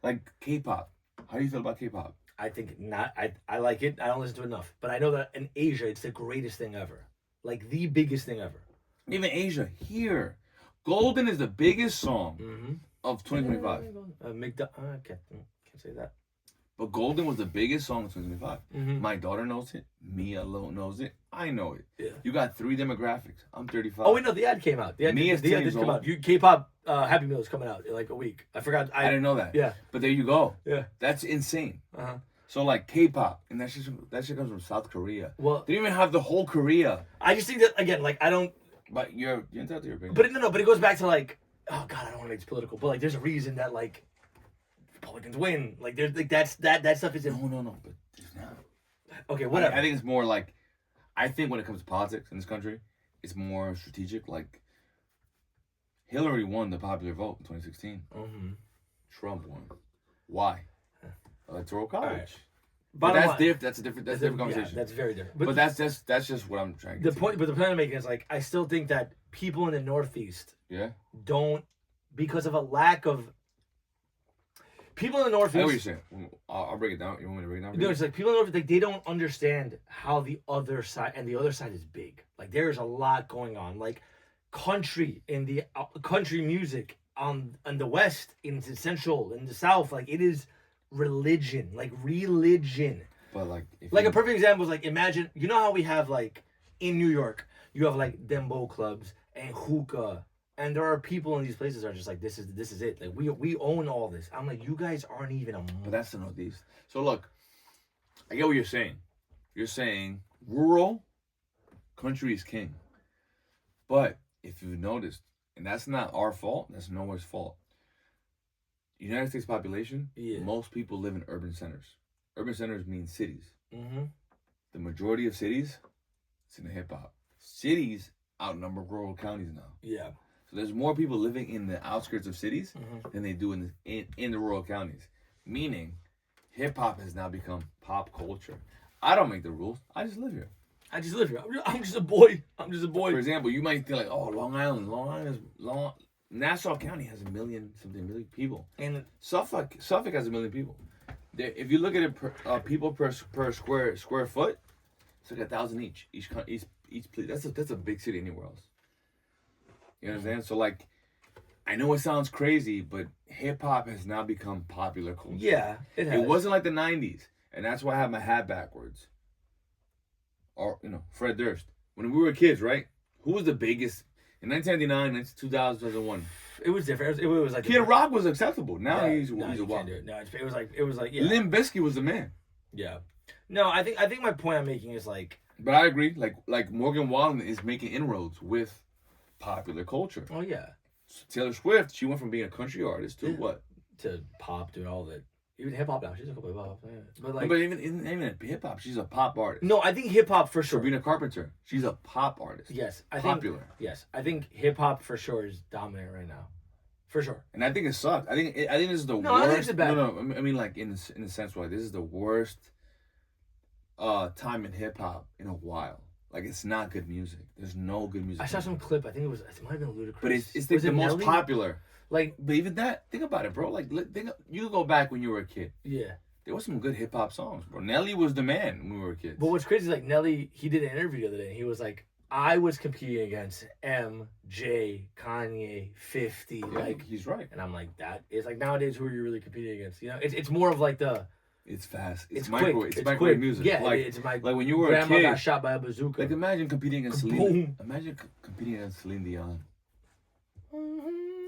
Like K-pop. How do you feel about K-pop? I think not. I like it. I don't listen to it enough, but I know that in Asia, it's the greatest thing ever, like the biggest thing ever. Even Asia, here. Golden is the biggest song Mm-hmm. of 2025. I can't say that. But Golden was the biggest song of 2025. Mm-hmm. My daughter knows it. Me alone knows it. I know it. Yeah. You got 3 demographics. I'm 35. Oh wait, no, the ad came out. The ad, Me is the ad 10 did years come old. out. K-pop Happy Meal is coming out in like a week. I forgot. I didn't know that. Yeah. But there you go. Yeah. That's insane. Uh-huh. So like K-pop, and that shit comes from South Korea. Well, They didn't even have the whole Korea. I just think that again, like I don't. But you're entitled to your opinion. But no, but it goes back to like, oh god, I don't want to make this political, but like, there's a reason that like Republicans win. Like, there's like that stuff is no. But there's not. okay. Whatever. I think it's more like, I think when it comes to politics in this country, it's more strategic. Like, Hillary won the popular vote in 2016. Mm-hmm. Trump won. Why? Electoral college. Right. But Bottom that's line- different. That's a different conversation. Yeah, that's very different. But that's just what I'm trying to the get to. point. But the point I'm making is like, I still think that people in the Northeast Yeah. don't, because of a lack of people in the I know what you're Northeast. saying. I'll break it down. You want me to break it down? for No, you? it's like people in the Northeast, like they don't understand how the other side, and the other side is big. Like there's a lot going on. Like country in the country music on the West, in the Central, in the South, like it is religion, like religion. But like, if Like you, a perfect example is like, imagine, you know how we have like in New York, you have like dembo clubs and hookah, and there are people in these places that are just like, this is it. Like we own all this. I'm like, you guys aren't even a. But that's the Northeast. So look, I get what you're saying. You're saying rural country is king. But if you've noticed, and that's not our fault, that's nowhere's fault. United States population, Yeah. most people live in urban centers. Urban centers mean cities. Mm-hmm. The majority of cities, it's in the hip hop. Cities outnumber rural counties now. Yeah. So there's more people living in the outskirts of cities Mm-hmm. than they do in the rural counties. Meaning, hip hop has now become pop culture. I don't make the rules. I just live here. I just live here. I'm just a boy. I'm just a For boy. example, you might think like, oh, Long Island. Nassau County has 1 million people. And Suffolk has 1 million people. If you look at it people per square foot, it's like 1,000 each place. That's a big city anywhere else. You understand? So like, I know it sounds crazy, but hip hop has now become popular culture. yeah, it has. It wasn't like the 90s, and that's why I have my hat backwards. Or Fred Durst. When we were kids, right? Who was the biggest in 1999, 2000, 2001? It was different. It was like Kid Rock was acceptable. Now Yeah, he's no, a you wild. can't do it. No, it was like yeah. Limp Bizkit was the man. Yeah. No, I think my point I'm making is like, But I agree. Like Morgan Wallen is making inroads with popular culture. oh yeah, Taylor Swift, she went from being a country artist to Yeah. what? to pop, doing all of it. Even hip hop now. She's a couple of hip hop. Yeah. But No, like, but even hip hop, she's a pop artist. no, I think hip hop for sure. Sabrina Carpenter, she's a pop artist. Yes, I Popular. think. Yes, I think hip hop for sure is dominant right now, for sure. And I think it sucks. I think this is the No, worst. I think it's bad. No, I mean like in the sense where this is the worst time in hip hop in a while. Like it's not good music. There's no good music. I saw some clip. I think it might have been Ludacris. But it's Was the it most Nelly? popular. Like, But even that, think about it, bro. Like you go back when you were a kid. yeah. There was some good hip hop songs, bro. Nelly was the man when we were kids. But what's crazy is like Nelly, he did an interview the other day. And he was like, I was competing against MJ, Kanye, 50, Yeah, like, he's right. and I'm like, that is like nowadays who are you really competing against? You know, it's more of like the It's fast. it's microwave. quick. It's It's microwave quick. music. Yeah, like it's my like when you were a grandma kid. got shot by a bazooka. Like imagine competing against Celine. Kaboom. Imagine competing against Celine Dion.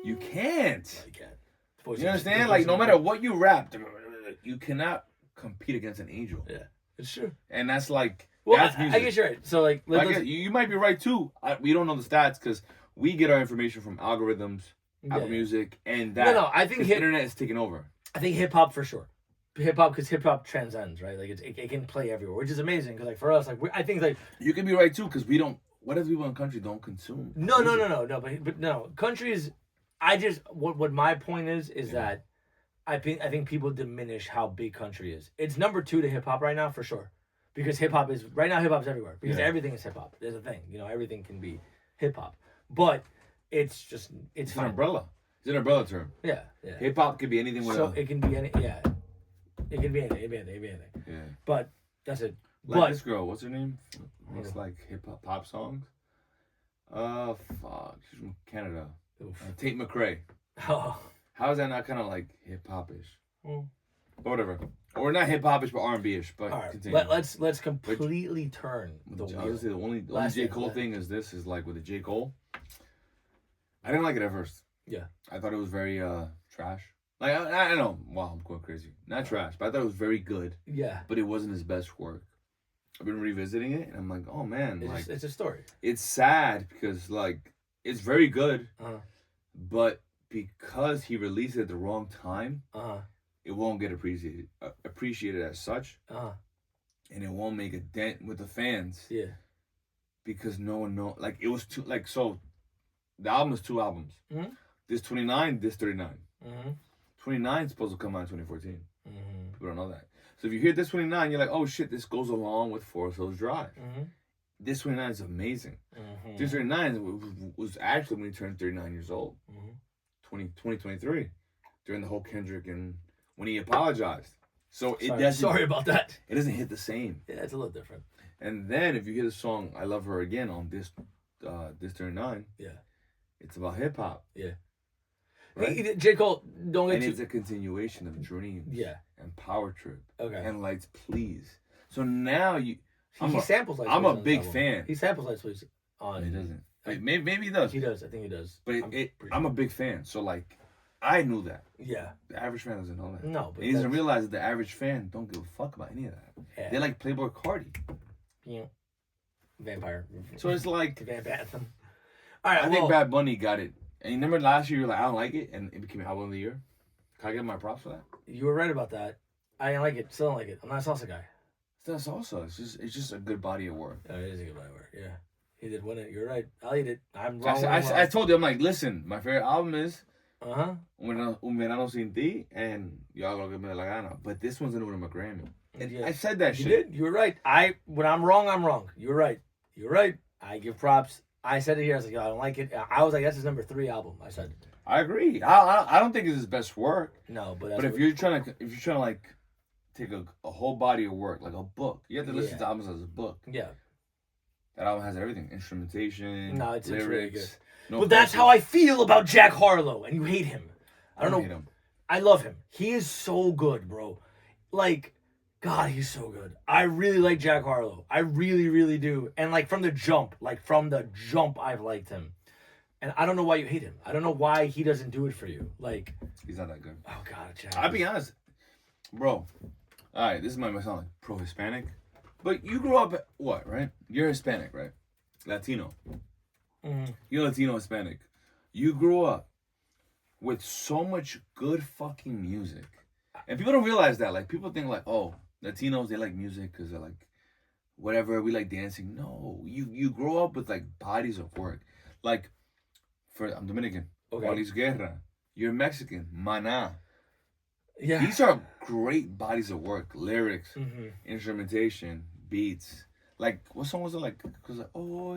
You can't. Like that. You understand? Like no matter what you rap, you cannot compete against an angel. Yeah, it's true. And that's like Well, that's I music. guess you're right. So like, I guess you might be right too. We don't know the stats because we get our information from algorithms, Apple Music, and that. No, I think the internet is taking over. I think hip hop for sure. Hip hop, because hip hop transcends, right? Like it can play everywhere, which is amazing. Because like for us, like I think like You can be right too because we don't what if people in the country don't consume? No. music? But no, countries. I just what my point is Yeah. that I think people diminish how big country is. It's number 2 to hip hop right now for sure, because hip hop is right now. Hip hop's everywhere because Yeah. everything is hip hop. There's a thing, everything can be hip hop, but it's just it's It's an fine. umbrella. It's an umbrella term. Yeah. Hip hop could be anything with So a, it can be any. Yeah, it can be anything. It can be anything. It can be anything. yeah. But that's it. Like But this girl, what's her name? Makes Who? like hip hop pop songs. Fuck, she's from Canada. oof. Tate McRae. Oh. How is that not kind of like hip hop-ish? Mm. But whatever. Or not hip hop-ish, but R&B-ish. But All right, continue. let's completely turn the I was wheel. the only Last J. thing, Cole last- thing is this is like with the J. Cole. I didn't like it at first. Yeah. I thought it was very trash. Like I don't know. Wow, I'm going crazy. Not trash, but I thought it was very good. Yeah, But it wasn't his best work. I've been revisiting it, and I'm like, oh man, it's, like it's a story. it's sad because like it's very good, Uh-huh. but because he released it at the wrong time, Uh-huh. it won't get appreciated as such, Uh-huh. and it won't make a dent with the fans Yeah. because no one know. Like it was two. Like so, the album is 2 albums. Mhm. This 29, this 39. Mm-hmm. 29 is supposed to come out in 2014. Mm-hmm. People don't know that. So if you hear this 29, you're like, oh shit, this goes along with Forest Hills Drive. Mm-hmm. This 29 is amazing. Mm-hmm. This 39 was actually when he turned 39 years old. Mm-hmm. 2023, during the whole Kendrick and when he apologized. So it Sorry, doesn't. sorry about that. It doesn't hit the same. Yeah, it's a little different. And then if you hear the song "I Love Her Again" on this 39, Yeah. it's about hip hop. Yeah. Right? Hey, J. Cole, don't And get it's too. a continuation of Dreams. Yeah. And Power Trip. Okay. And Lights Please. So now he I'm a- samples like I'm Please a on this big album. fan. He samples like Please on. he doesn't. Maybe he does. He does. I think he does. But I'm a big fan. So like, I knew that. Yeah. The average fan doesn't know that. No, but He doesn't that's- realize that the average fan don't give a fuck about any of that. Yeah. They like Playboy Cardi. Yeah. Vampire. So it's like, Vamp Anthem. All right. I well, think Bad Bunny got it. And you remember last year you were like, I don't like it, and it became album of the year. Can I get my props for that? you were right about that. I didn't like it. Still don't like it. I'm not a salsa guy. It's not salsa. It's just a good body of work. Oh, it is a good body work. Yeah. He did win it. You're right. I'll eat it. I'm I, wrong. I told you, I'm like, listen, my favorite album is Uh-huh. Un Verano Sin Ti and Yo Hago Lo Que Me Da La Gana. But this one's gonna win him a Grammy. And Yeah. I said that You shit. did. You were right. When I'm wrong, I'm wrong. You're right. You're right. I give props. I said it here. I was like, yo, I don't like it. I was like, that's his number 3 album. I said, I agree. I don't think it's his best work. no, but that's But if what- you're trying to like take a whole body of work, like a book, you have to listen Yeah. to albums as a book. yeah. That album has everything: instrumentation, No, it's really lyrics. No But that's bullshit. how I feel about Jack Harlow, and you hate him. I don't know. hate him. I love him. He is so good, bro. Like, God, he's so good. I really like Jack Harlow. I really, really do. And like from the jump, I've liked him. And I don't know why you hate him. I don't know why he doesn't do it for you. Like, He's not that good. oh God, Jack. I'll be honest, bro. All right, this might sound like pro-Hispanic, but you grew up what, right? You're Hispanic, right? Latino. Mhm. You're Latino Hispanic. You grew up with so much good fucking music, and people don't realize that. Like people think like, oh, Latinos they like music because they're like, whatever. We like dancing. No, you grow up with like bodies of work. Like, I'm Dominican. Okay. Juan Luis Guerra. You're Mexican. Maná. Yeah. These are great bodies of work, lyrics, hmm instrumentation, beats. Like, what song was it like? Cause like, oh,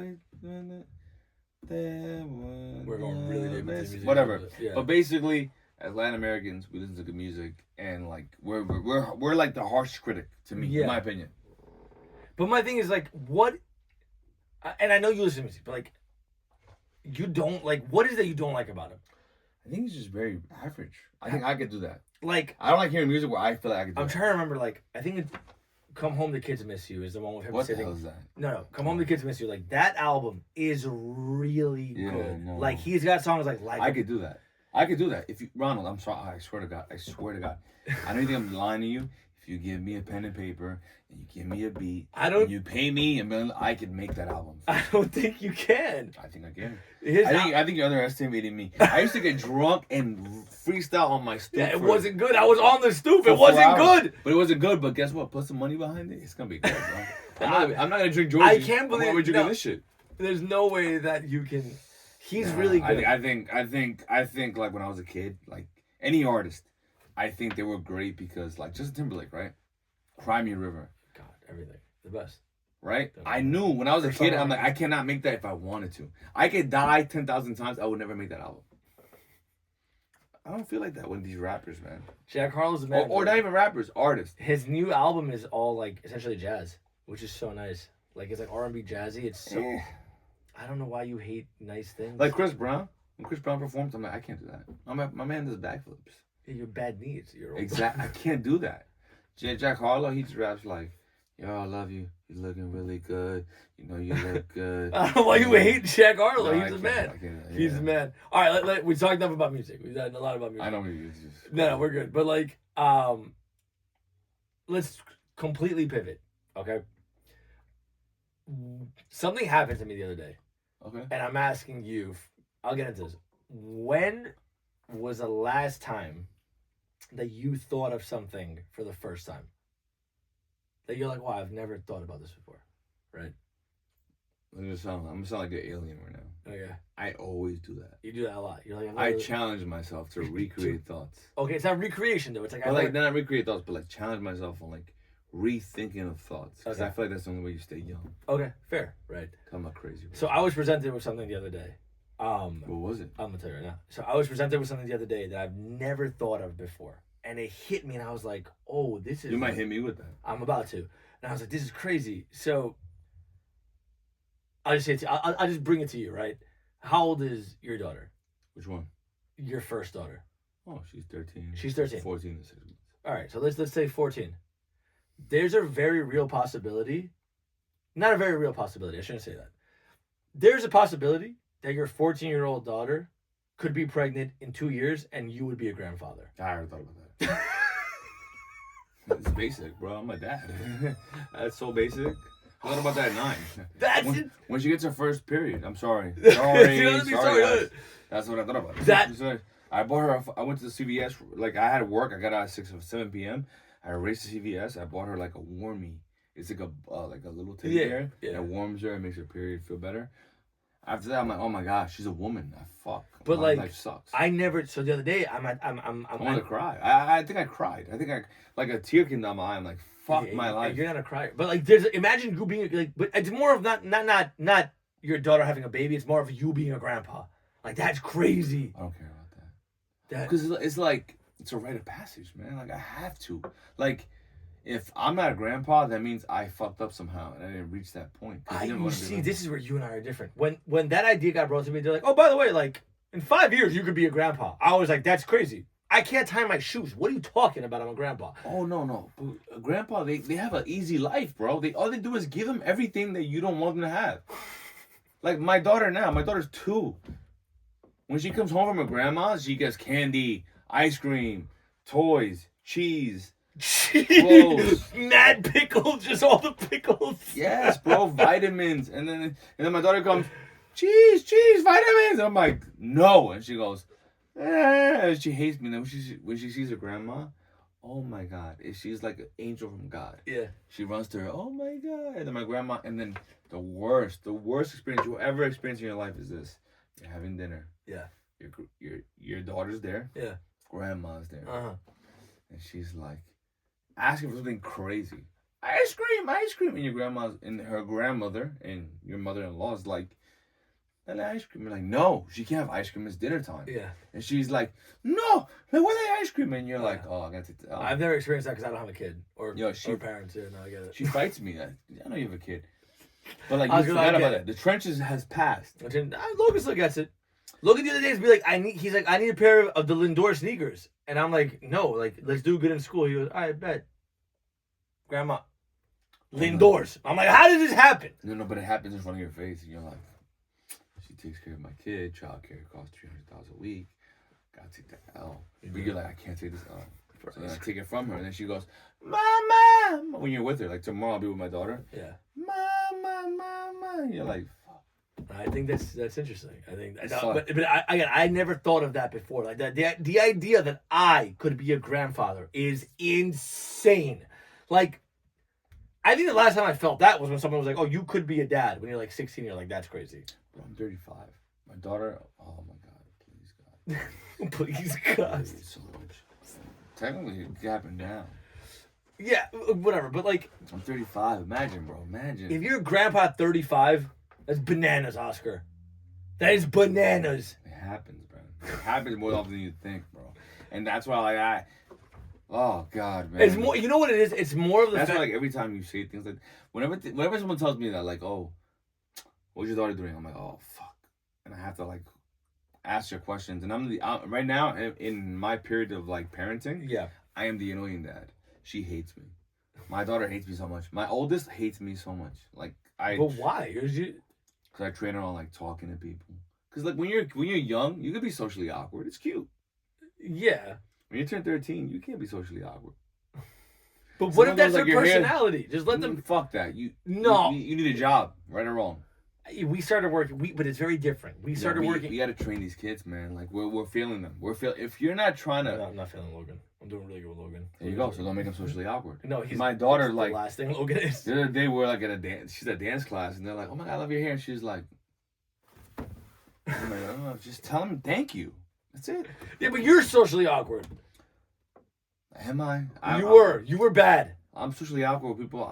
We're going really deep into music. whatever. Yeah. But basically, as Latin Americans, we listen to good music, and like we're like the harsh critic to me, Yeah. in my opinion. But my thing is like, what? And I know you listen to music, but like, you don't like. What is that you don't like about him? I think it's just very average. I think I could do that. Like, I don't like hearing music where I feel like I could do I'm that. trying to remember. Like, I think it's "Come Home, the Kids Miss You" is the one with him What the sitting. hell is that? No, "Come Home, the Kids Miss You." Like that album is really Yeah, good. no. Like he's got songs like I could do that. I could do that. If you, Ronald, I'm sorry. I swear to God. I swear to God. I don't think I'm lying to you. If you give me a pen and paper and you give me a beat, I don't- and you pay me $1 million, I could make that album. I don't think you can. I think I can. His I think you're underestimating me. I used to get drunk and freestyle on my stoop. yeah, it for- wasn't good. I was on the stoop. for It 4 wasn't hours. good. But it wasn't good. But guess what? Put some money behind it. It's gonna be good, bro. I'm not gonna drink Georgie. I can't believe- We're drinking no. this shit. There's no way that you can. He's really good. I think like when I was a kid, like any artist, I think they were great because like Justin Timberlake, right? Cry Me a River, God, everything. The best. right? I knew when I was a First kid, song I'm like, ever. I cannot make that if I wanted to. I could die 10,000 times, I would never make that album. I don't feel like that with these rappers, man. Jack Harlow's a man. Or not even rappers, artists. His new album is all like essentially jazz, which is so nice. Like it's like R&B jazzy. It's so. Eh. I don't know why you hate nice things. Like Chris Brown. When Chris Brown performs, I'm like, I can't do that. My man does backflips. your bad knees. You're old. Exactly. I can't do that. Jack Harlow, he just raps like, yo, I love you. You're looking really good. You know, you look good. I don't know why you hate Jack Harlow. No, He's I a can't- man. I can't- He's yeah. a man. All right, we talked enough about music. We've done a lot about music. I know it's just. No, we're good. But like, let's completely pivot. Okay. Something happened to me the other day, Okay. and I'm asking you. I'll get into this. When was the last time that you thought of something for the first time? That you're like, wow, I've never thought about this before, right? I'm gonna sound like an alien right now. Okay. I always do that. You do that a lot. You're like, I challenge myself to recreate thoughts. Okay, it's not recreation though. It's like But like not recreate thoughts, but like challenge myself on like rethinking of thoughts. Because Okay. I feel like that's the only way you stay young. Okay, fair, right? I'm not crazy. So I was presented with something the other day. What was it? I'm gonna tell you right now. So I was presented with something the other day that I've never thought of before, and it hit me, and I was like, "Oh, this is." You might hit me with that. I'm about to, and I was like, "This is crazy." So I'll just say it to you. I'll just bring it to you, right? How old is your daughter? Which one? Your first daughter. Oh, she's 13. She's 13. 14 in 6 months. All right, so let's say 14. There's a very real possibility. Not a very real possibility. I shouldn't say that. There's a possibility that your 14-year-old daughter could be pregnant in 2 years, and you would be a grandfather. I already thought about that. It's basic, bro. I'm a dad. That's so basic. I thought about that at 9. That's it. When she gets her first period. I'm sorry. You Sorry. know what I mean? sorry, Sorry. guys. That's what I thought about. That- I bought her. I went to the CVS. Like I had to work. I got out at 7 p.m. I raced to CVS. I bought her like a warmie. It's like a little teddy Yeah, bear. yeah. And it warms her. It makes her period feel better. After that, I'm like, oh my gosh, she's a woman. Fuck. But my like, life sucks. I never. So the other day, I'm I want to cry. I think I cried. I think I like a tear came down my eye. I'm like, fuck yeah, my life. You're gonna cry. But like, imagine you being like. But it's more of not your daughter having a baby. It's more of you being a grandpa. Like that's crazy. I don't care about that. That Because it's like it's a rite of passage, man. Like I have to. Like if I'm not a grandpa, that means I fucked up somehow and I didn't reach that point. 'Cause you never you wanna be see, like- this is where you and I are different. When that idea got brought to me, they're like, oh, by the way, like in 5 years you could be a grandpa. I was like, that's crazy. I can't tie my shoes. What are you talking about? I'm a grandpa. Oh no. But, grandpa, they have an easy life, bro. All they do is give them everything that you don't want them to have. Like my daughter now, my daughter's 2. When she comes home from her grandma's, she gets candy, ice cream, toys, cheese. Jeez. Mad pickles, just all the pickles. Yes, bro, vitamins. And then my daughter comes, cheese, vitamins. And I'm like, no. And she goes, and she hates me. And then when she sees her grandma, oh my God, she's like an angel from God. Yeah. She runs to her, oh my God. And then my grandma, and then the worst experience you'll ever experience in your life is this. You're having dinner. Yeah. Your daughter's there. Yeah. Grandma's there. Uh-huh. And she's like, asking for something crazy. Ice cream. And your grandma's and her grandmother and your mother-in-law is like, that ice cream. You're like, no, she can't have ice cream. It's dinner time. Yeah. And she's like, no, like, where the ice cream? And you're like, oh, I got to take that. I've never experienced that because I don't have a kid or Yo, or parents. Yeah, no, I get it. She fights me. I know you have a kid. But like, I was you gonna- forgot I get about it. it. The trenches has passed. Logan still gets it. Logan the other day is be like, he's like, I need a pair of the Lindor sneakers. And I'm like, no, like, let's do good in school. He goes, all right, bet. Grandma. Lindors. I'm like, how did this happen? No, but it happens in front of your face. And you're like, she takes care of my kid. Child care costs $300 a week. Gotta take that L. But you're like, I can't take this L. So then I take it from her. And then she goes, Mama. When you're with her, like tomorrow I'll be with my daughter. Yeah. Mama. And you're like, fuck. I think that's interesting. I think, It's but I never thought of that before. Like that, the idea that I could be a grandfather is insane. Like, I think the last time I felt that was when someone was like, "Oh, you could be a dad." When you're like 16, you're like, "That's crazy." Bro, I'm 35. My daughter. Oh my God! Please God. Please, I God. hate it so much. Technically, it's gapping down. Yeah, whatever. But like, I'm 35. Imagine, bro. Imagine. if you're a grandpa at 35, that's bananas, Oscar. That is bananas. It happens, bro. It happens more often than you think, bro. And that's why, like, oh God, man. It's more. You know what it is? It's more of the That's fact. why, like, every time you say things like, whenever someone tells me that, like, oh, what's your daughter doing? I'm like, oh fuck, and I have to like ask her questions. And I'm right now in my period of like parenting. Yeah. I am the annoying dad. She hates me. My daughter hates me so much. My oldest hates me so much. Like But why? because I train her on like talking to people. Because like when you're young, you can be socially awkward. It's cute. Yeah. When you turn 13, you can't be socially awkward. But what Someone if that's goes, like, their your hair- personality? Just let them. Fuck that. No. You need a job, right or wrong. We started working. But it's very different. We started working. We got to train these kids, man. Like we're feeling them. If you're not trying to, No, I'm not feeling Logan. I'm doing really good with Logan. there you go. So don't make him socially awkward. No, he's My daughter the like last thing Logan is. the other day we're like at a dance. She's at dance class and they're like, "Oh my God, I love your hair." And she's like, I'm like, "Oh, just tell him thank you. That's it." Yeah, but you're socially awkward. Am I? You were bad. I'm socially awkward with people.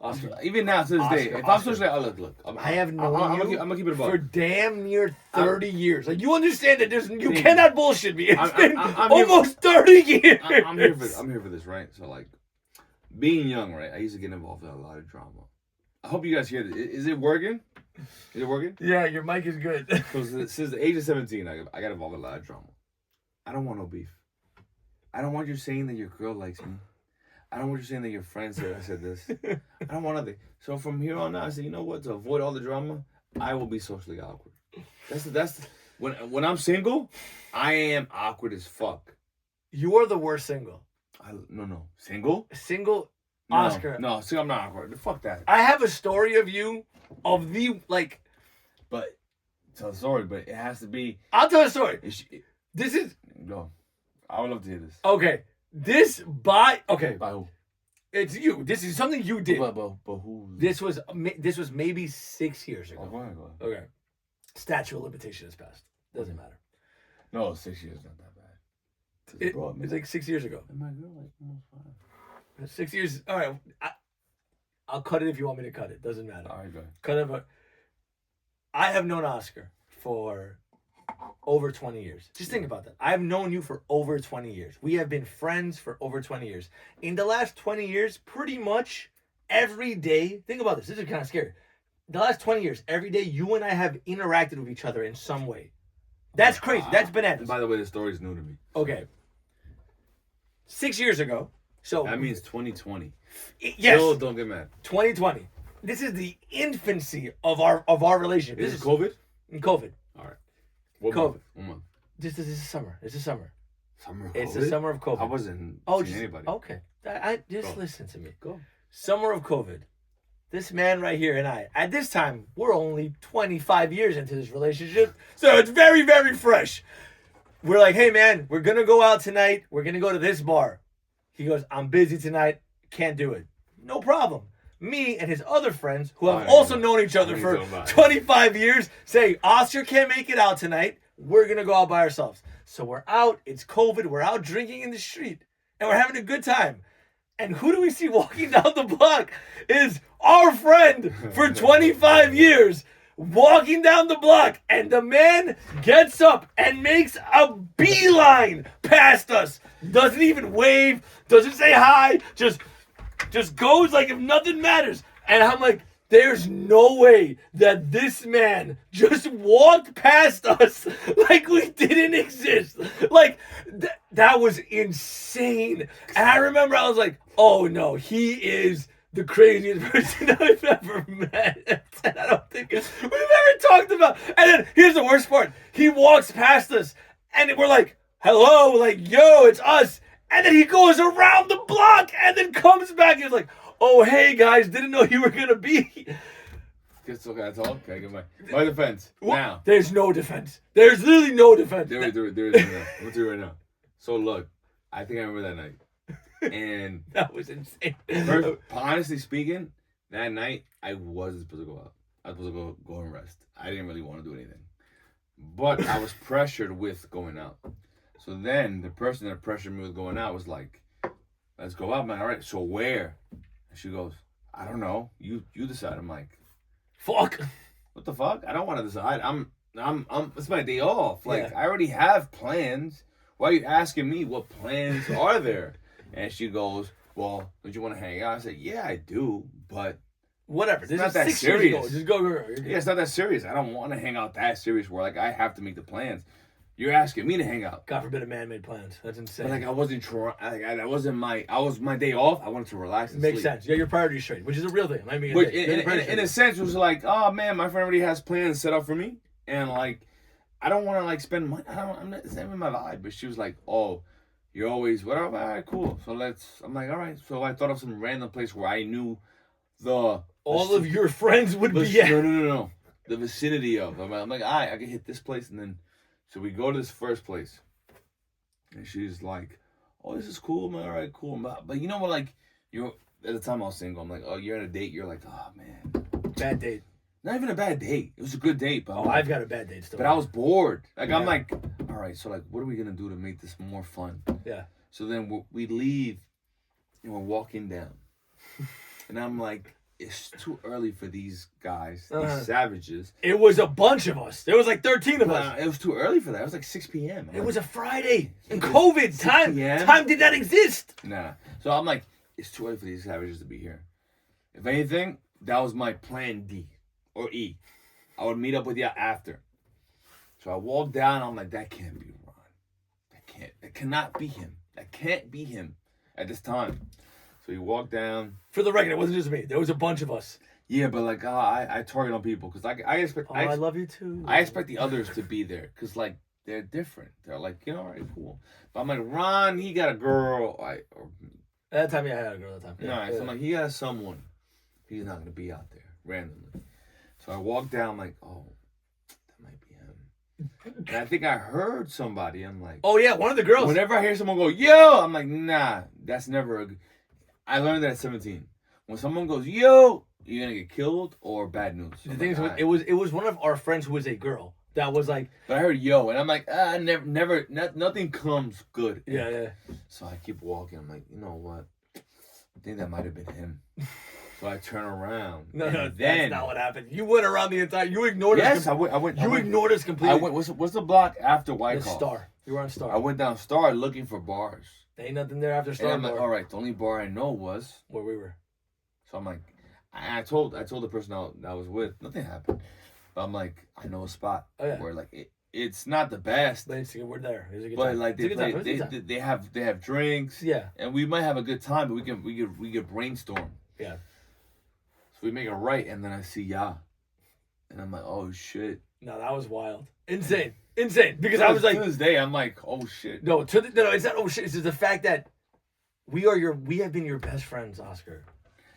Oscar, Even now to this day, Oscar, if I'm Oscar. socially, look. I have known I'm you gonna keep it above. for damn near 30 years. Like, you understand that you Thank cannot bullshit me. It's I'm been here- almost 30 years. I'm here for this, right? So like, being young, right? I used to get involved in a lot of drama. I hope you guys hear this. Is it working? Is it working? Yeah, your mic is good. So since the age of 17, I got involved in a lot of drama. I don't want no beef. I don't want you saying that your girl likes me. I don't want you saying that your friend said I said this. I don't want nothing. So from here on out, I said, you know what? To avoid all the drama, I will be socially awkward. That's when I'm single, I am awkward as fuck. You are the worst single. No. Single? Single No, Oscar. No, see, I'm not awkward. Fuck that. I have a story of you, of the, like, But tell a story, but it has to be. I'll tell a story. This is, Go. I would love to hear this. okay, okay, By who? it's you. This is something you did. But who? This was maybe 6 years ago. Oh, go ahead. Okay. Statute of limitation has passed. Doesn't matter. No, 6 years not that bad. It's like 6 years ago. And my girl like almost 5. 6 years. All right. I'll cut it if you want me to cut it. Doesn't matter. All right, go ahead. Cut it. But I have known Oscar for over 20 years. Just think about that. I've known you for over 20 years. We have been friends for over 20 years. In the last 20 years, pretty much every day, think about this. This is kind of scary. The last 20 years, every day, you and I have interacted with each other in some way. That's crazy. That's bananas. By the way, the story's new to me. Okay. 6 years ago. So That means 2020. yes, Still, don't get mad. 2020. This is the infancy of our relationship. Is this COVID? COVID. All right. What COVID. month? What month? This is summer. It's the summer. Summer of It's COVID? the summer of COVID. I wasn't Oh, seeing just, anybody. okay. I just Go. listen to me. Go. Summer of COVID. This man right here and I, at this time, we're only 25 years into this relationship, so it's very, very fresh. We're like, hey man, we're gonna go out tonight. We're gonna go to this bar. He goes, I'm busy tonight. Can't do it. No problem. Me and his other friends, who have Oh, also yeah. known each other What are for you talking about? 25 years, say, Oscar can't make it out tonight. We're going to go out by ourselves. So we're out. It's COVID. We're out drinking in the street. And we're having a good time. And who do we see walking down the block? Is our friend for 25 years walking down the block. And the man gets up and makes a beeline past us. Doesn't even wave. Doesn't say hi. Just goes like if nothing matters. And I'm like, there's no way that this man just walked past us like we didn't exist. Like, that was insane. And I remember I was like, oh no, he is the craziest person I've ever met. And I don't think we've ever talked about. And then here's the worst part. He walks past us and we're like, hello, like, yo, it's us. And then he goes around the block and then comes back and he's like, oh, hey, guys, didn't know you were going to be. Guess okay, that's all. Okay, get my defense. Now. There's no defense. There's literally no defense. There is right now. I'm gonna tell you right now. So look, I think I remember that night. And That was insane. first, honestly speaking, that night I wasn't supposed to go out. I was supposed to go and rest. I didn't really want to do anything, but I was pressured with going out. So then the person that pressured me with going out was like, "Let's go out, man. All right. So where?" And she goes, "I don't know. You decide." I'm like, Fuck. "What the fuck? I don't want to decide. I'm. It's my day off. Like Yeah. I already have plans. Why are you asking me what plans are there?" And she goes, "Well, don't you want to hang out?" I said, "Yeah, I do, but." Whatever. This not is that 6 years ago. serious. Just go. You're good. Yeah, it's not that serious. I don't want to hang out that serious where like I have to make the plans. You're asking me to hang out. God forbid a man made plans. That's insane. But like I wasn't trying. Like, that wasn't my. I was my day off. I wanted to relax and Makes sleep. sense. Yeah, your priorities straight, which is a real thing. I mean, But in a sense, it was like, oh man, my friend already has plans set up for me, and like, I don't want to like spend money. I'm not. It's not even my vibe. But she was like, oh, you're always whatever. All right, cool. So let's. I'm like, all right. So I thought of some random place where I knew all of your friends would be. Yeah. No. The vicinity of. I'm like, all right, I can hit this place, and then, so we go to this first place, and she's like, oh, this is cool, man. All right, cool. But you know what? Like, you're at the time I was single. I'm like, oh, you're on a date. You're like, oh man, Bad date. not even a bad date. It was a good date, but Oh, I've got a bad date still. but I was bored. Like I'm Yeah. like, all right, so like, what are we gonna do to make this more fun? Yeah. So then we leave, and we're walking down, and I'm like, it's too early for these guys, these savages. It was a bunch of us. There was like 13 of us. It was too early for that. It was like 6 p.m. It was a Friday. And It was COVID 6 time. p.m.? Time did not exist. Nah. So I'm like, it's too early for these savages to be here. If anything, that was my plan D or E. I would meet up with you after. So I walked down. I'm like, that can't be Ron. That cannot be him. That can't be him at this time. So you walk down. For the record, it wasn't just me. There was a bunch of us. Yeah, but like, I target on people because I expect. Oh, I love you too. I expect the others to be there because like they're different. They're like, you know, all right, cool. But I'm like, Ron, he got a girl. At that time, yeah, I had a girl at that time. No, Yeah. so I'm like, he has someone. He's not gonna be out there randomly. So I walk down, like, oh, that might be him. And I think I heard somebody. I'm like, Oh, yeah, one of the girls. whenever I hear someone go, yo, I'm like, nah, that's never a good. I learned that at 17. When someone goes, yo, you're gonna get killed or bad news. The I'm thing like, is, it was one of our friends who was a girl that was like, but I heard yo, and I'm like, nothing comes good. yeah. So I keep walking. I'm like, you know what? I think that might have been him. So I turn around. No, and that's not what happened. You went around the entire. You ignored us. Yes, I went. You ignored us completely. I went. What's the block after The Whitehall? Star. You were on Star. I went down Star looking for bars. There ain't nothing there after And Star. I'm like, bar, all right, the only bar I know was. where we were. So I'm like, I told the person I was with, nothing happened. But I'm like, I know a spot Oh, yeah. where like it's not the best, But we're there. It was a good but time. like It's a good time. It was a good time. they have drinks, Yeah. and we might have a good time, but we could brainstorm. Yeah. So we make a right, and then I see Ya, and I'm like, oh shit. No, that was wild. Insane. Because I was like, to this day, I'm like, oh shit. no, it's not. Oh shit! It's just the fact that we have been your best friends, Oscar.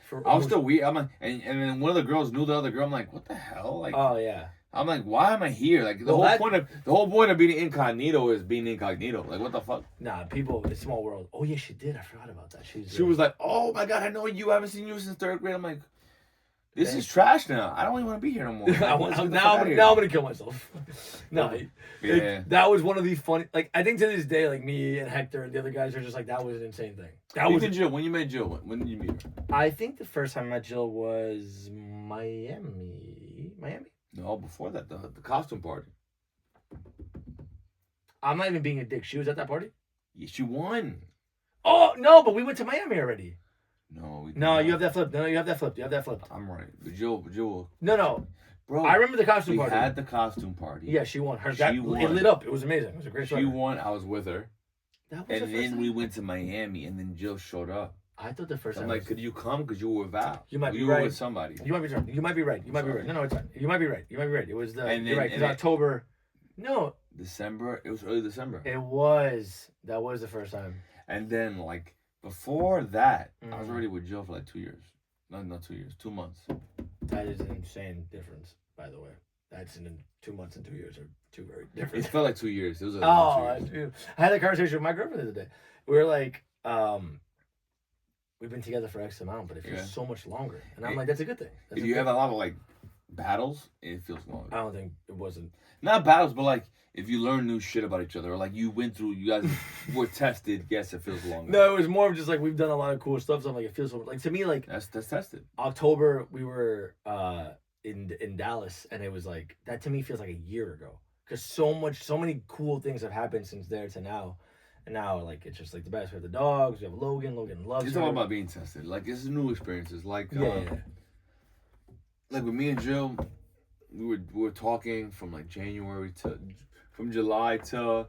For I was almost- still weird. I'm like, and then one of the girls knew the other girl. I'm like, what the hell? Like, Oh yeah. I'm like, why am I here? Like Well, the whole point of being incognito is being incognito. Like, what the fuck? Nah, people. It's a small world. Oh yeah, she did. I forgot about that. She was like, oh my god, I know you. I haven't seen you since 3rd grade. I'm like, this is trash now. I don't even want to be here no more. Like, now let's get the I'm fuck outta here. gonna kill myself. No, Yeah. that was one of the funny. Like I think to this day, like me and Hector and the other guys are just like that was an insane thing. That You was. and Jill, when you met Jill, when did you meet her? I think the first time I met Jill was Miami. No, before that, the costume party. I'm not even being a dick. She was at that party. Yes, you won. Oh no, but we went to Miami already. No, we did No, not. you have that flip. No, you have that flip. I'm right. But Jill, No. bro. I remember the costume we party. had the costume party. Yeah, she won. She It won. lit up. It was amazing. It was a great show. She won. I was with her. That was the And first then time? we went to Miami, and then Jill showed up. I thought the first I'm time. like, was- could you come? Because you were with Val. You might be You were right. with somebody. You might be right. You might be right. Sorry. No, it's fine. You might be right. It was the. And You're then- right. Because and then- October. No, December. It was early December. it was. That was the first time. And then, like, before that, I was Mm. already with Jill for like 2 years. No, not 2 years. 2 months. That is an insane difference, by the way. That's in 2 months and 2 years are two very It different. felt like 2 years. It was Oh, 2 years. I had a conversation with my girlfriend the other day. We were like, we've been together for X amount, but it feels Yeah. so much longer. And I'm like, that's a good thing. That's If a you good have a lot of like battles, it feels I longer. don't think it wasn't. Not battles, but like if you learn new shit about each other, or like you guys were tested, yes, it feels longer. No, it was more of just like we've done a lot of cool stuff. So I'm like, it feels so like to me like That's tested. October we were in Dallas, and it was like that to me feels like a year ago because so many cool things have happened since there to now. And now, like, it's just like the best. We have the dogs. We have Logan. Logan loves It's her. all about being tested. Like it's new experiences. Like Yeah. like with me and Jill, we were talking from July to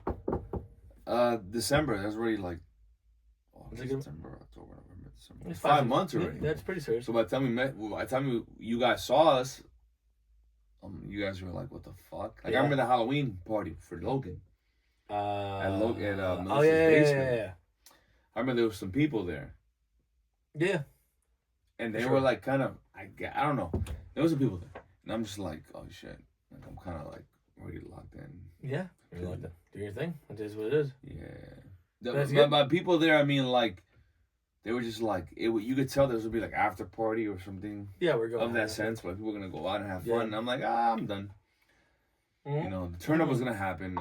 December. That's already like September, October, November, December. It's 5 months already. That's pretty serious. So by the time you guys saw us, you guys were like, "What the fuck?" Like I remember the Halloween party for Logan. At Melissa's basement. Yeah. I remember there was some people there. Yeah. And they Sure. were like kind of, I don't know. There was some people there. And I'm just like, oh shit. Like I'm kind of like already locked in. Yeah. You like that? Do your thing. It is what it is. Yeah. By people there, I mean like, they were just like, you could tell there would be like after party or something Yeah, we're going. of that sense. Like people were going to go out and have fun. Yeah. And I'm like, I'm done. Mm-hmm. You know, the turn up was going to happen.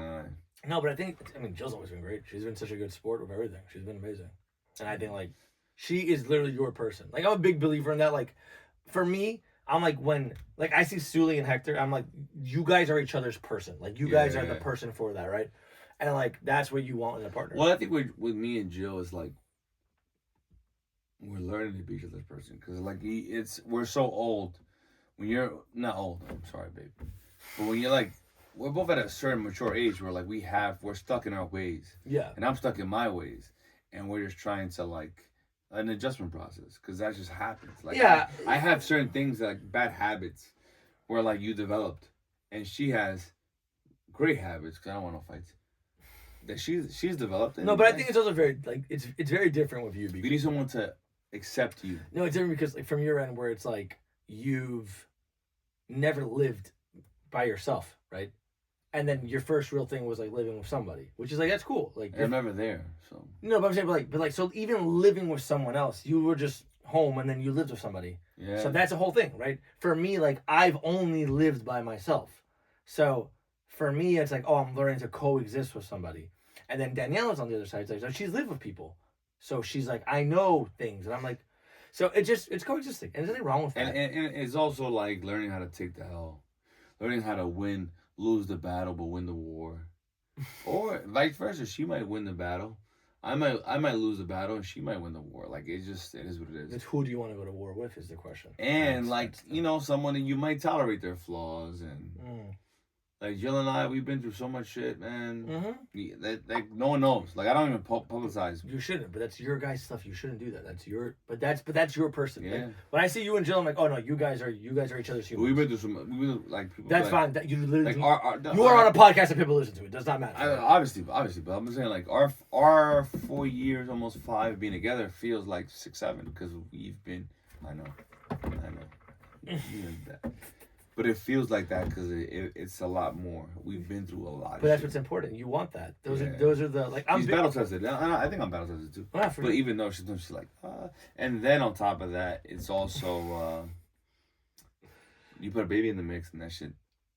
No, but I mean, Jill's always been great. She's been such a good sport with everything. She's been amazing. And I think, like, she is literally your person. Like, I'm a big believer in that. Like, for me, I'm like, when, like, I see Sully and Hector, I'm like, you guys are each other's person. Like, you guys are the person for that, right? And, like, that's what you want in a partner. Well, I think with me and Jill is like, we're learning to be each other's person. Because, like, we're so old. When you're, not old, I'm sorry, babe. But when you're like, we're both at a certain mature age where like we're stuck in our ways. Yeah. And I'm stuck in my ways. And we're just trying to like an adjustment process because that just happens. Like yeah. I have certain things like bad habits where like you developed, and she has great habits because I don't want no fights that she's developed. No, but I think it's also very like it's very different with you. You need someone to accept you. No, it's different because like from your end where it's like you've never lived by yourself, right? And then your first real thing was like living with somebody, which is like that's cool. Like I'm never there, so no, but I'm saying, but like, so even living with someone else, you were just home and then you lived with somebody. Yeah. So that's a whole thing, right? For me, like I've only lived by myself, so for me, it's like, oh, I'm learning to coexist with somebody. And then Daniela's on the other side. It's like, so she's lived with people, so she's like, I know things, and I'm like, so it's coexisting, and there's nothing wrong with that. And it's also like learning how to take the L, learning how to lose the battle but win the war, or vice versa. She might win the battle, I might lose the battle, and she might win the war. Like it is what it is. It's who do you want to go to war with is the question. And someone that you might tolerate their flaws, and like Jill and I, we've been through so much shit, man. Mm-hmm. That no one knows. Like I don't even publicize. You shouldn't, but that's your guys' stuff. You shouldn't do that. That's your person. Yeah. Like, when I see you and Jill, I'm like, oh no, you guys are each other's humans. We've been through some. Like people. That's like, fine. That you literally. Like you are on a podcast that people listen to. It does not matter. Obviously, but I'm saying like our 4 years, almost 5 being together feels like 6, 7 because we've been. I know. But it feels like that because it's a lot more. We've been through a lot. But that's what's important. You want that. Those are the like. She's battle tested. I think I'm battle tested too. Yeah, but even though she's like, and then on top of that, it's also you put a baby in the mix and that shit.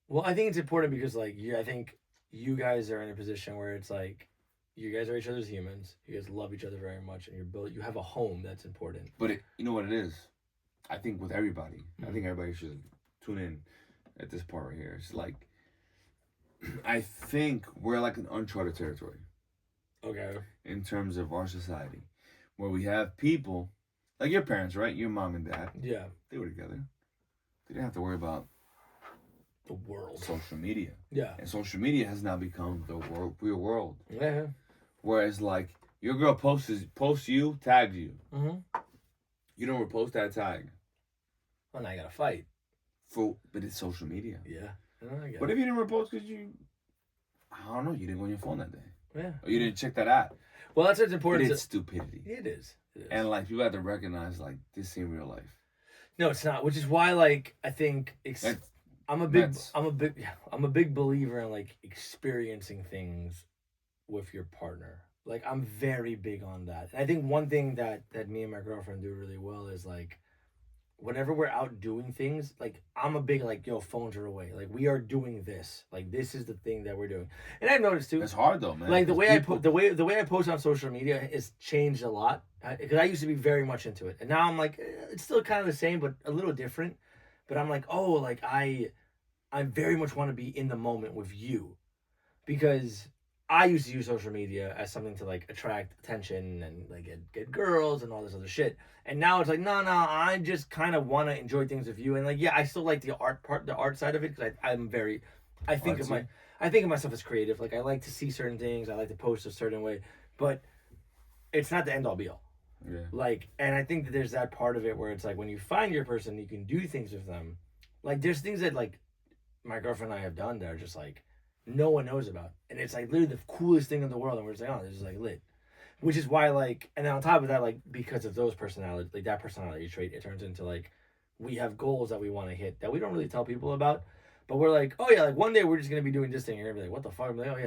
Well, I think it's important because like I think you guys are in a position where it's like you guys are each other's humans. You guys love each other very much, and you have a home that's important. But you know what it is? I think with everybody, I think everybody should tune in at this part right here. It's like, I think we're like an uncharted territory. Okay. In terms of our society, where we have people, like your parents, right? Your mom and dad. Yeah. They were together. They didn't have to worry about the world. Social media. Yeah. And social media has now become the real world. Yeah. Whereas like, your girl posts you, tags you. Mm-hmm. You don't repost that tag. Well, now I gotta fight. But it's social media. Yeah. But if you didn't repost because I don't know, you didn't go on your phone that day. Yeah. Or you didn't check that app. Well, that's what's important. It's stupidity. It is. And like people have to recognize like this ain't real life. No, it's not. Which is why like I think I'm a big believer in like experiencing things with your partner. Like I'm very big on that. And I think one thing that me and my girlfriend do really well is like whenever we're out doing things, like I'm a big like, yo, phones are away. Like we are doing this. Like this is the thing that we're doing. And I've noticed too. It's hard though, man. Like the 'cause way people, the way I post on social media has changed a lot because I used to be very much into it, and now I'm like it's still kind of the same, but a little different. But I'm like, oh, like I very much want to be in the moment with you because I used to use social media as something to like attract attention and like get girls and all this other shit. And now it's like, no, I just kind of want to enjoy things with you. And like, yeah, I still like the art part, the art side of it because I'm very, I think of Artsy. I think of myself as creative. Like I like to see certain things, I like to post a certain way, but it's not the end all be all. yeah, Like, and I think that there's that part of it where it's like when you find your person, you can do things with them. Like there's things that like my girlfriend and I have done that are just like no one knows about, and it's like literally the coolest thing in the world, and we're just like, oh, this is like lit, which is why like, and then on top of that, like because of those personality, like that personality trait, it turns into like we have goals that we want to hit that we don't really tell people about, but we're like, oh yeah, like one day we're just gonna be doing this thing, and you're gonna be like, what the fuck? I'm like, oh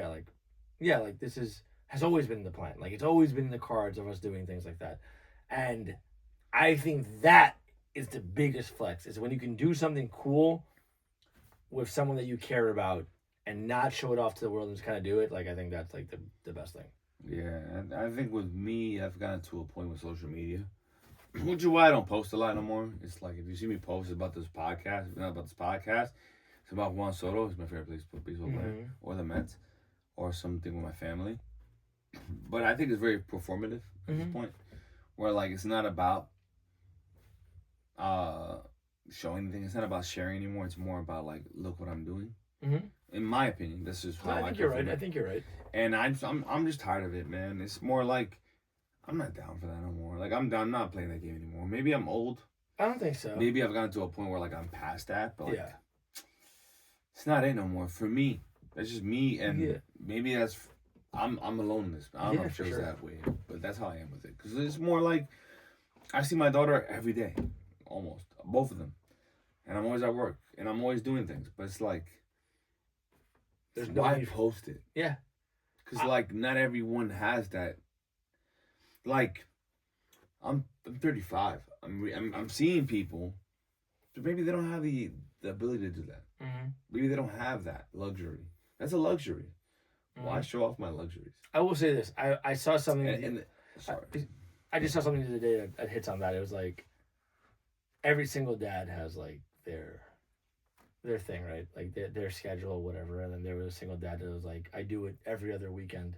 yeah, like this is has always been the plan, like it's always been in the cards of us doing things like that, and I think that is the biggest flex is when you can do something cool with someone that you care about and not show it off to the world and just kind of do it. Like I think that's like the best thing. yeah. And I think with me, I've gotten to a point with social media, which is why I don't post a lot no more. It's like if you see me post about this podcast, not about this podcast, it's about Juan Soto. It's my favorite baseball player, or the Mets, or something with my family. But I think it's very performative at this point, where like it's not about showing anything. It's not about sharing anymore. It's more about like, look what I'm doing. In my opinion, this is how I think you're right. I think you're right. And I'm just tired of it, man. It's more like I'm not down for that no more. Like I'm not playing that game anymore. Maybe I'm old. I don't think so. Maybe I've gotten to a point where like I'm past that, but like, Yeah. it's not it no more for me. That's just me, and Yeah. maybe that's I'm alone in this. I don't know if it for feels sure. that way, but that's how I am with it. Because it's more like I see my daughter every day, almost both of them, and I'm always at work and I'm always doing things. But it's like, There's no why need for- post it? Yeah. Because like not everyone has that. Like, I'm 35. I'm seeing people, but maybe they don't have the ability to do that. Maybe they don't have that luxury. That's a luxury. Why show off my luxuries? I will say this. I saw something. Sorry. I just saw something the other day that hits on that. It was like every single dad has like their thing, right? Like their schedule or whatever. And then there was a single dad that was like, I do it every other weekend,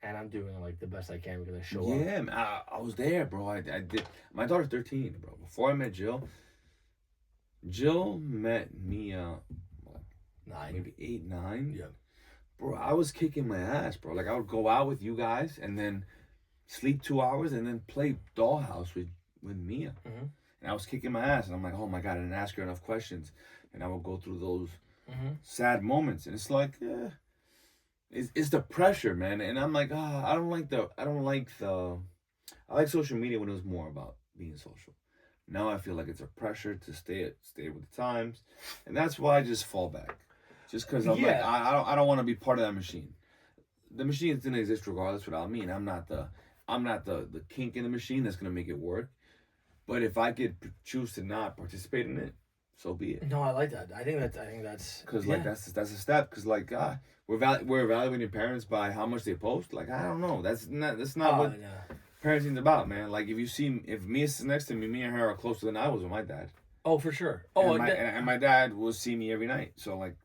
and I'm doing like the best I can because I show up. Yeah, man, I was there, bro. I did. My daughter's 13, bro. Before I met Jill met me, maybe 8, 9. Yeah. Bro, I was kicking my ass, bro. Like I would go out with you guys and then sleep 2 hours and then play Dollhouse with Mia. And I was kicking my ass, and I'm like, oh my god, I didn't ask her enough questions. And I would go through those sad moments, and it's like, it's the pressure, man. And I'm like, I like social media when it was more about being social. Now I feel like it's a pressure to stay with the times, and that's why I just fall back, just because I'm like, I don't want to be part of that machine. The machine is gonna exist regardless without me, and I'm not the kink in the machine that's gonna make it work. But if I could choose to not participate in it, so be it. No, I like that. I think that's Because like that's a step. Because like we're evaluating parents by how much they post. Like I don't know. That's not what parenting's about, man. Like if Mia sits next to me, me and her are closer than I was with my dad. Oh, for sure. Oh, and my dad will see me every night. So like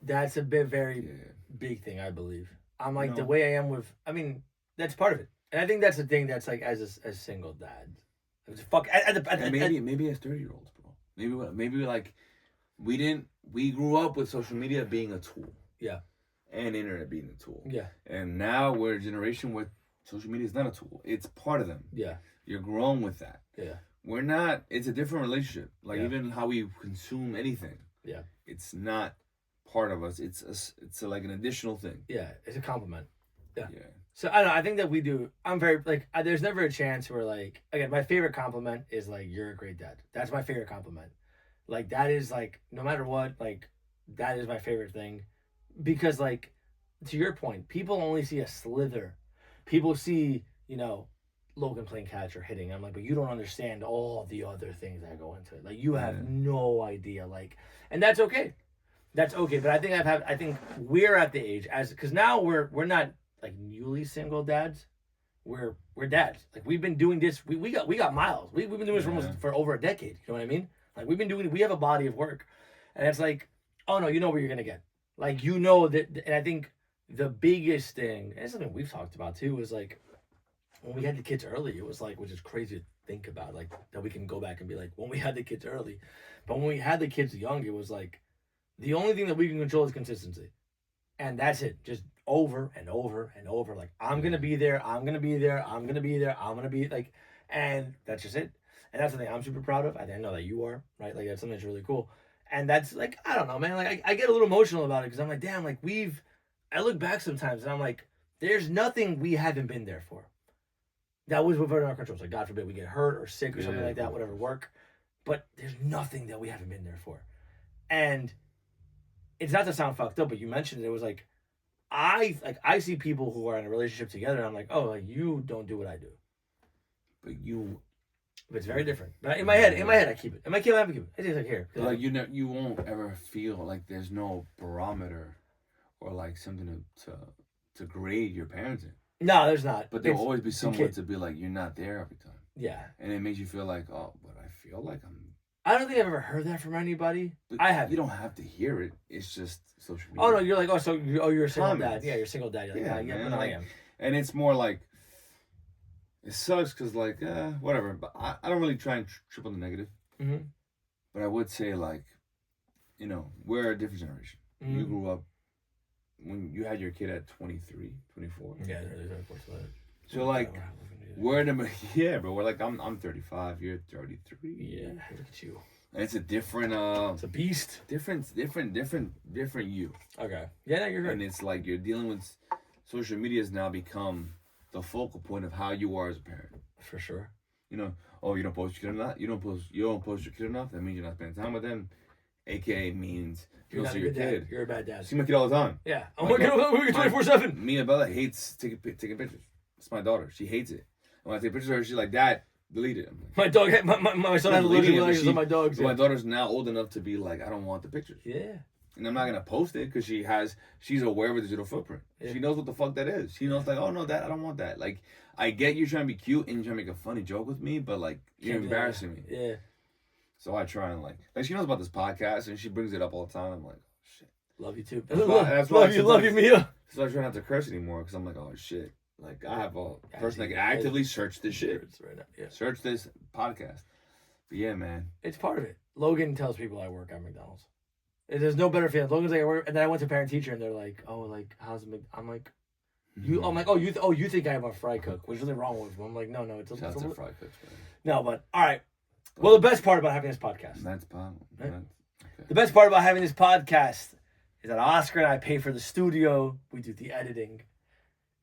that's a very big thing, I believe. I'm like the way I am with. I mean, that's part of it, and I think that's the thing that's like as single dads. Maybe as 30-year-olds, bro. Maybe like we grew up with social media being a tool. Yeah. And internet being a tool. Yeah. And now we're a generation where social media is not a tool. It's part of them. Yeah. You're growing with that. Yeah. We're not, it's a different relationship. Like even how we consume anything. Yeah. It's not part of us. It's like an additional thing. Yeah. It's a compliment. Yeah. Yeah. So I don't know. I think that we do. I'm very like. There's never a chance where like again. My favorite compliment is like you're a great dad. That's my favorite compliment. Like that is like no matter what. Like that is my favorite thing, because like to your point, people only see a slither people see, Logan playing catch or hitting. I'm like, but you don't understand all the other things that go into it. Like you have no idea. Like, and that's okay. That's okay. But I think we're at the age because now we're not like newly single dads. We're dads. Like we've been doing this. We got miles. We've been doing this for over a decade. You know what I mean? Like we have a body of work, and it's like, oh no, you know what you're gonna get. Like that, and I think the biggest thing, and it's something we've talked about too, is like when we had the kids early, it was like, which is crazy to think about, like that we can go back and be like, when we had the kids early, but when we had the kids young, it was like the only thing that we can control is consistency, and that's it, just over and over and over. Like I'm gonna be there, I'm gonna be there, I'm gonna be there, I'm gonna be like, and that's just it. And that's something I'm super proud of. I know that you are, right? Like that's something that's really cool. And that's like, I don't know, man. Like I get a little emotional about it because I'm like, damn, like I look back sometimes and I'm like, there's nothing we haven't been there for. That was within our control. Like God forbid we get hurt or sick or something like that, whatever work. But there's nothing that we haven't been there for. And it's not to sound fucked up, but you mentioned it was like I see people who are in a relationship together and I'm like, oh, like you don't do what I do. But it's very different. But in my head, I keep it. In my kid, I keep it. It's like here. Like you won't ever feel like there's no barometer or like something to grade your parenting. No, there's not. But there'll always be someone to be like, you're not there every time. Yeah. And it makes you feel like, oh, but I feel like I'm. I don't think I've ever heard that from anybody. But I have. You don't have to hear it. It's just social media. Oh no, you're like, you're a single dad. Yeah, you're a single dad. You're like, man, I am. And it's more like, it sucks because like, whatever. But I don't really try and triple the negative. Mm-hmm. But I would say like, we're a different generation. Mm-hmm. You grew up when you had your kid at 23, 24. Yeah, so like, we're bro. We're like, I'm 35. You're 33. Yeah, look at you. And it's a different. It's a beast. Different you. Okay. Yeah, no, you're right. And it's like you're dealing with social media has now become the focal point of how you are as a parent. For sure. Oh, you don't post your kid enough. You don't post your kid enough. That means you're not spending time with them. AKA means you don't see your kid. You're a bad dad. See my kid all the time. Yeah. I'm working 24/7. Me and Bella hates taking pictures. It's my daughter. She hates it. And when I take pictures of her, she's like, Dad, delete it. Like, my dog, my son has allergic reactions on my dogs. So my daughter's now old enough to be like, I don't want the pictures. Yeah. And I'm not gonna post it because she's aware of the digital footprint. Yeah. She knows what the fuck that is. She knows like, oh no, Dad, I don't want that. Like, I get you trying to be cute and you're trying to make a funny joke with me, but like you're embarrassing me. Yeah. So I try and like she knows about this podcast and she brings it up all the time. I'm like, oh, shit. Love you too. Love you, Mia. So I try not to curse anymore because I'm like, oh shit. Like I have a person that can actively search this shit. Right now. Yeah. Search this podcast. But yeah, man. It's part of it. Logan tells people I work at McDonald's. There's no better feeling. Logan's like, I work, and then I went to parent teacher, and they're like, oh, like how's it? I'm like, I'm like, oh, you think I'm a fry cook? What's really wrong with me? I'm like, no, it's a fry cook. No, but all right. Well, the best part about having this podcast. That's fun. Right? Okay. The best part about having this podcast is that Oscar and I pay for the studio. We do the editing.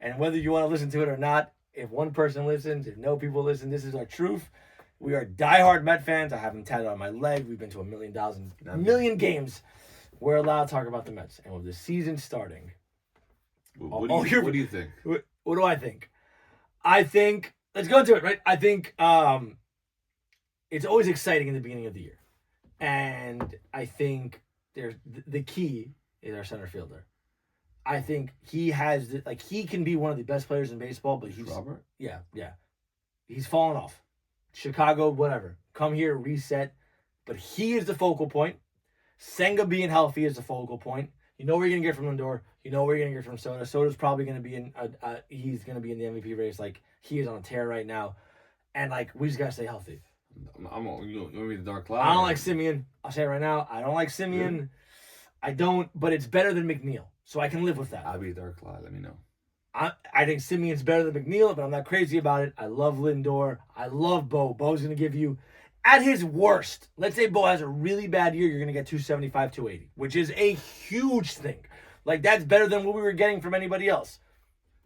And whether you want to listen to it or not, if one person listens, if no people listen, this is our truth. We are diehard Met fans. I have them tatted on my leg. We've been to a million games. We're allowed to talk about the Mets. And with the season starting... What do you think? What do I think? I think... Let's go into it, right? I think it's always exciting in the beginning of the year. And I think the key is our center fielder. I think he has he can be one of the best players in baseball, but he's Robert. Yeah. He's fallen off. Chicago, whatever. Come here, reset. But he is the focal point. Senga being healthy is the focal point. You know where you're gonna get from Lindor. You know where you're gonna get from Soto. Soto's probably gonna be he's gonna be in the MVP race. Like he is on a tear right now, and we just gotta stay healthy. You want me the dark cloud? I don't like Simeon. I'll say it right now. I don't like Simeon. Really? I don't. But it's better than McNeil. So I can live with that. I'll be a dark cloud. Let me know. I think Simeon's better than McNeil, but I'm not crazy about it. I love Lindor. I love Bo. Bo's going to give you, at his worst, let's say Bo has a really bad year, you're going to get 275, 280, which is a huge thing. That's better than what we were getting from anybody else.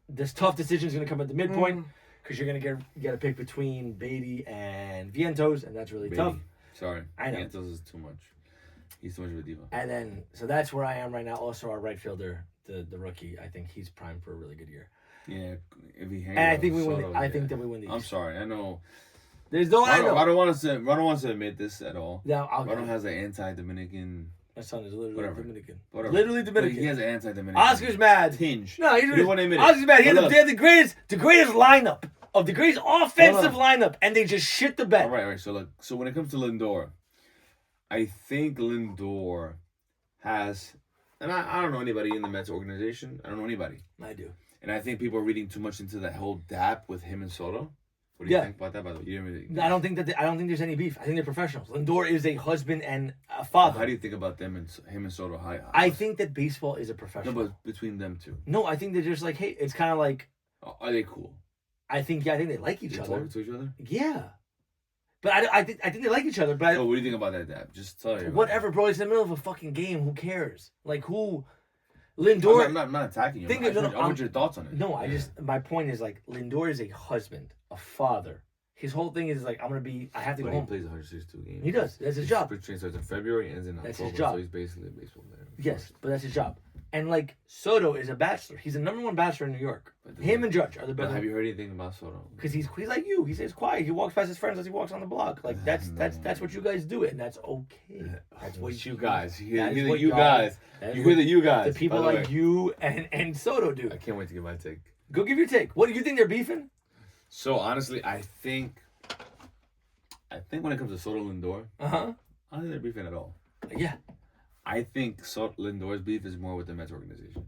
This tough decision is going to come at the midpoint because you're going to get a pick between Beatty and Vientos, and that's really tough. Sorry. I know. Vientos is too much. He's too much of a diva. And then, so that's where I am right now. Also, our right fielder, the rookie. I think he's primed for a really good year. Yeah, if he hangs And I out think we with win. Soto, I yeah. think that we win these. I'm sorry. I know. There's no. I know. I don't want to admit this at all. Yeah, Rado has an anti-Dominican. My son is literally Whatever. Dominican. Whatever. Literally But Dominican. he has an anti-Dominican. Oscar's mad. Tinge. No, he's You don't want to admit it. Oscar's mad. But look, They have the greatest lineup of the greatest offensive lineup, and they just shit the bed. all right. So look. So when it comes to Lindor, I think Lindor has, and I don't know anybody in the Mets organization. I don't know anybody. I do. And I think people are reading too much into that whole DAP with him and Soto. What do you think about that? By the way, you didn't really. I don't think there's any beef. I think they're professionals. Lindor is a husband and a father. How do you think about them and him and Soto? I think that baseball is a No, professional. but between them two, No, I think they're just like, hey, it's kind of like. are they cool? I think they like each They other. talk to each other. Yeah, but I think they like each other. But So what do you think about that DAP? Just tell you. whatever, bro. It's in the middle of a fucking game. Who cares? Like who? Lindor. I'm not attacking you. Think I want your thoughts on it. No, my point is like Lindor is a husband, a father. His whole thing is like I have to But go he home. plays 162 games. He does. That's his job. Spring training starts in February, ends in October. That's his job. So he's basically a baseball player. Yes, but that's his job. And like Soto is a bachelor. He's the number one bachelor in New York. Him and Judge are the But best. have you heard anything about Soto? Because he's like you. He stays quiet. He walks past his friends as he walks on the block. Like that's what you guys do, and that's okay. That's what you guys. You that is hear what the you y'all- guys. that is You what hear the you guys. The people by the like way. you and Soto do. I can't wait to get my take. Go give your take. What do you think they're beefing? So honestly, I think when it comes to Soto Lindor, Uh huh. I don't think they're beefing at all. Yeah. I think Lindor's beef is more with the Mets organization.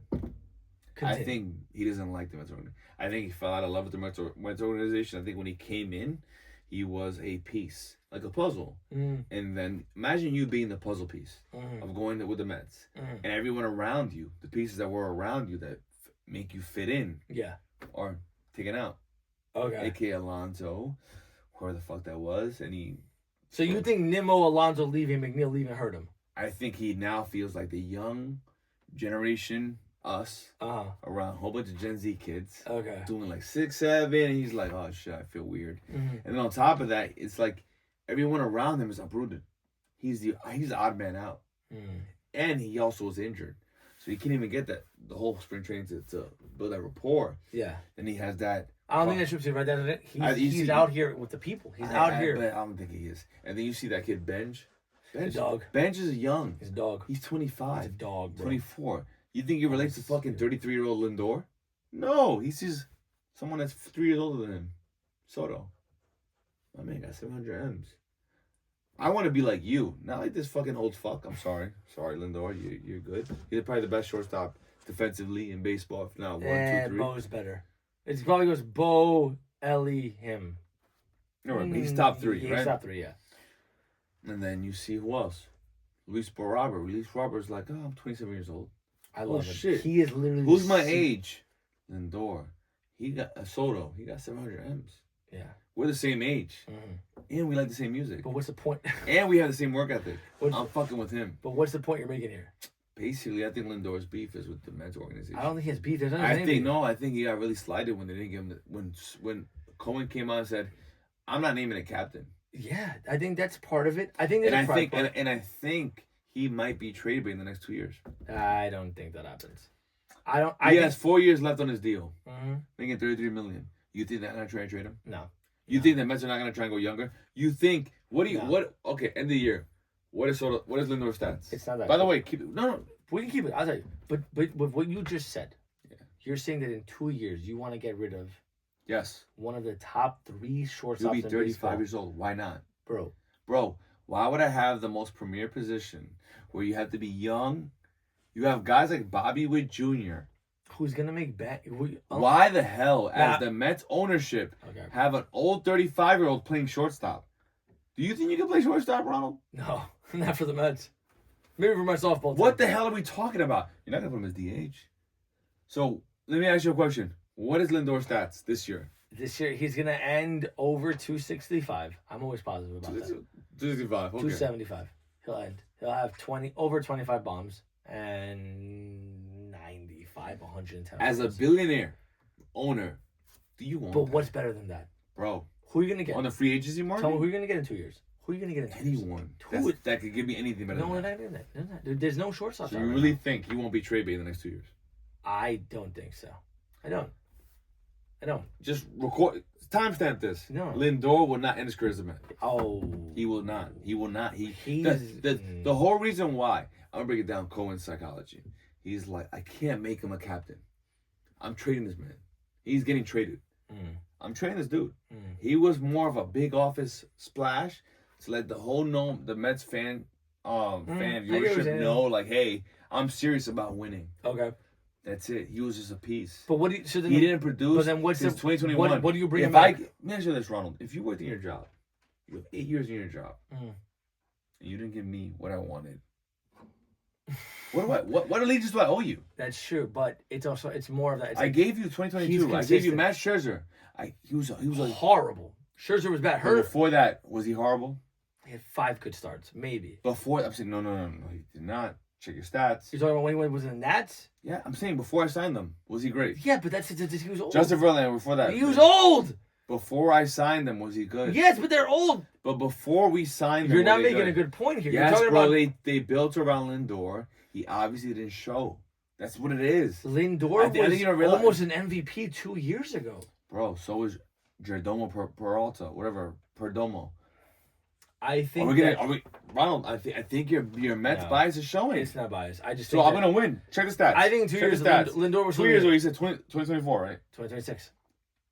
Continue. I think he doesn't like the Mets organization. I think he fell out of love with the Mets organization. I think when he came in, he was a piece, like a puzzle. Mm, And then imagine you being the puzzle piece mm, of going with the Mets. mm. And everyone around you, the pieces that were around you that make you fit in, Yeah. are taken out. Okay. A.K.A. Alonso, whoever the fuck that was. And So you think Nimmo, Alonso leaving, McNeil leaving hurt him? I think he now feels like the young generation, us, Uh huh. around a whole bunch of Gen Z kids. Okay. Doing like 6, 7, and he's like, oh shit, I feel weird. Mm-hmm. And then on top of that, it's like everyone around him is uprooted. He's the odd man out, Mm. and he also was injured, so he can't even get the whole spring training to build that rapport. Yeah. And he has that. I don't think that should be right down it. You He's see- out here with the people. He's out here. but I don't think he is. And then you see that kid Benj. He's a dog. Benj is young. He's a dog. He's 25. He's a dog, bro. 24. You think he relates to fucking 33-year-old Lindor? No, he sees someone that's 3 years older than him. Soto. My man got 700 M's. I want to be like you, not like this fucking old fuck. I'm sorry. Sorry, Lindor. You're good. You're probably the best shortstop defensively in baseball, if not 1, 2, 3. Bo's better. It probably goes Bo, Ellie, him. No, but he's top 3, He's right? top 3, yeah. And then you see who else? Luis Barber. Luis Barber's like, oh, I'm 27 years old. I love him. shit. He is literally. Who's my age? Lindor. He got Soto. He got 700 M's. Yeah. We're the same age, and we like the same music, But what's the point? and we have the same work ethic. What's- I'm fucking with him. But what's the point you're making here? Basically, I think Lindor's beef is with the Mets organization. I don't think he has beef. There's I think he got really slighted when they didn't give him when Cohen came out and said, "I'm not naming a captain." Yeah, I think that's part of it. I think there's And a I pride think part. and I think he might be traded in the next 2 years. I don't think that happens. I don't. He has 4 years left on his deal, Mhm. making $33 million. You think they're not gonna try and trade him? No. You think the Mets are not gonna try and go younger? You think No. Okay, end of the year. What is Lindor's stats? It's not that By the good. way, keep it. No. We can keep it. I'll tell you. But with what you just said, Yeah. you're saying that in 2 years you want to get rid of Yes. one of the top 3 shortstops You'll be in 35 baseball. years old. Why not? Bro, Why would I have the most premier position where you have to be young? You have guys like Bobby Witt Jr. who's gonna make back? Why the hell, Nah. as the Mets ownership, Okay. have an old 35-year-old playing shortstop? Do you think you can play shortstop, Ronald? No, not for the Mets. Maybe for my softball team. What the hell are we talking about? You're not gonna put him as DH. So let me ask you a question. What is Lindor's stats this year? This year he's gonna end over 265. I'm always positive about that. 265. Okay. 275. He'll end. He'll have over 25 bombs and 95, 110. As a bombs. billionaire owner, do you want But that? what's better than that? Bro, Who are you gonna get? on the free agency market? Tell me who you're gonna get in 2 years. Who are you gonna get in 2 years? Anyone Who that could give me anything better No, than we're that. not doing that. There's no shortstop. So you really think he won't be trade bait in the next 2 years? I don't think so. I don't. Just record. Timestamp this. No. Lindor will not end his career as a Met. Oh. He will not. He will not. The He's- whole reason why, I'm gonna break it down. Cohen's psychology. He's like, I can't make him a captain. I'm trading this man. He's getting traded. Mm. I'm trading this dude. Mm. He was more of a big office splash to let the Mets fan I get what you're viewership saying. know, like, hey, I'm serious about winning. Okay. That's it. He was just a piece. But what do you? So then, He didn't produce. But then what's since the 2021. What do you bring him If back? let me answer this, Ronald. If you worked in your job, you have 8 years in your job, Mm. and you didn't give me what I wanted, what allegiance do I owe you? That's true, but it's more of that. It's I like gave you he's 2022. I gave you consistent. Matt Scherzer. He was like horrible. Scherzer was bad. before that, was he horrible? He had 5 good starts, maybe. Before I'm saying no, he did not. Check your stats. You're talking about when he was in the Nats? Yeah, I'm saying before I signed them, was he great? Yeah, but he was old. Justin Verlander before that. He was old. Before I signed them, was he good? Yes, but they're old. But before we signed them, You're not were they making a good point here. Yes, You're talking bro. about They built around Lindor. He obviously didn't show. That's what it is, Lindor I think was you don't realize- almost an MVP 2 years ago. bro. So was Jerdomo Peralta, whatever Perdomo. I think Are we Ronald? I think your Mets No. bias is showing. it's not biased. I just So think I'm gonna win. Check the stats. I think in 2 Check years the stats. Lindor was 2 years ago, you said 2024, right? 2026.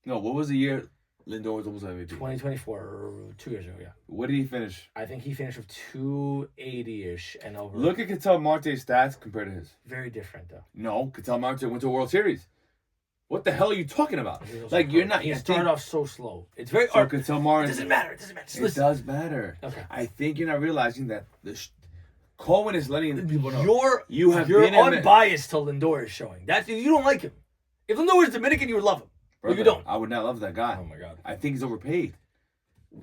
No, what was the year Lindor was almost MVP? 2024, 2 years ago, yeah. What did he finish? I think he finished with 280-ish and over. Look at Ketel Marte's stats compared to his. Very different, though. No, Ketel Marte went to a World Series. What the hell are you talking about? He was also Like, you're hurt. not. He I started think- off so slow. It's very... So It Ketel Marte. doesn't matter. It doesn't matter. Just It listen. does matter. Okay. I think you're not realizing that Cohen is letting people know. You're You have been in the- unbiased till Lindor is showing. You don't like him. If Lindor was Dominican, you would love him. But you Brother, don't. I would not love that guy. Oh my God. I think he's overpaid.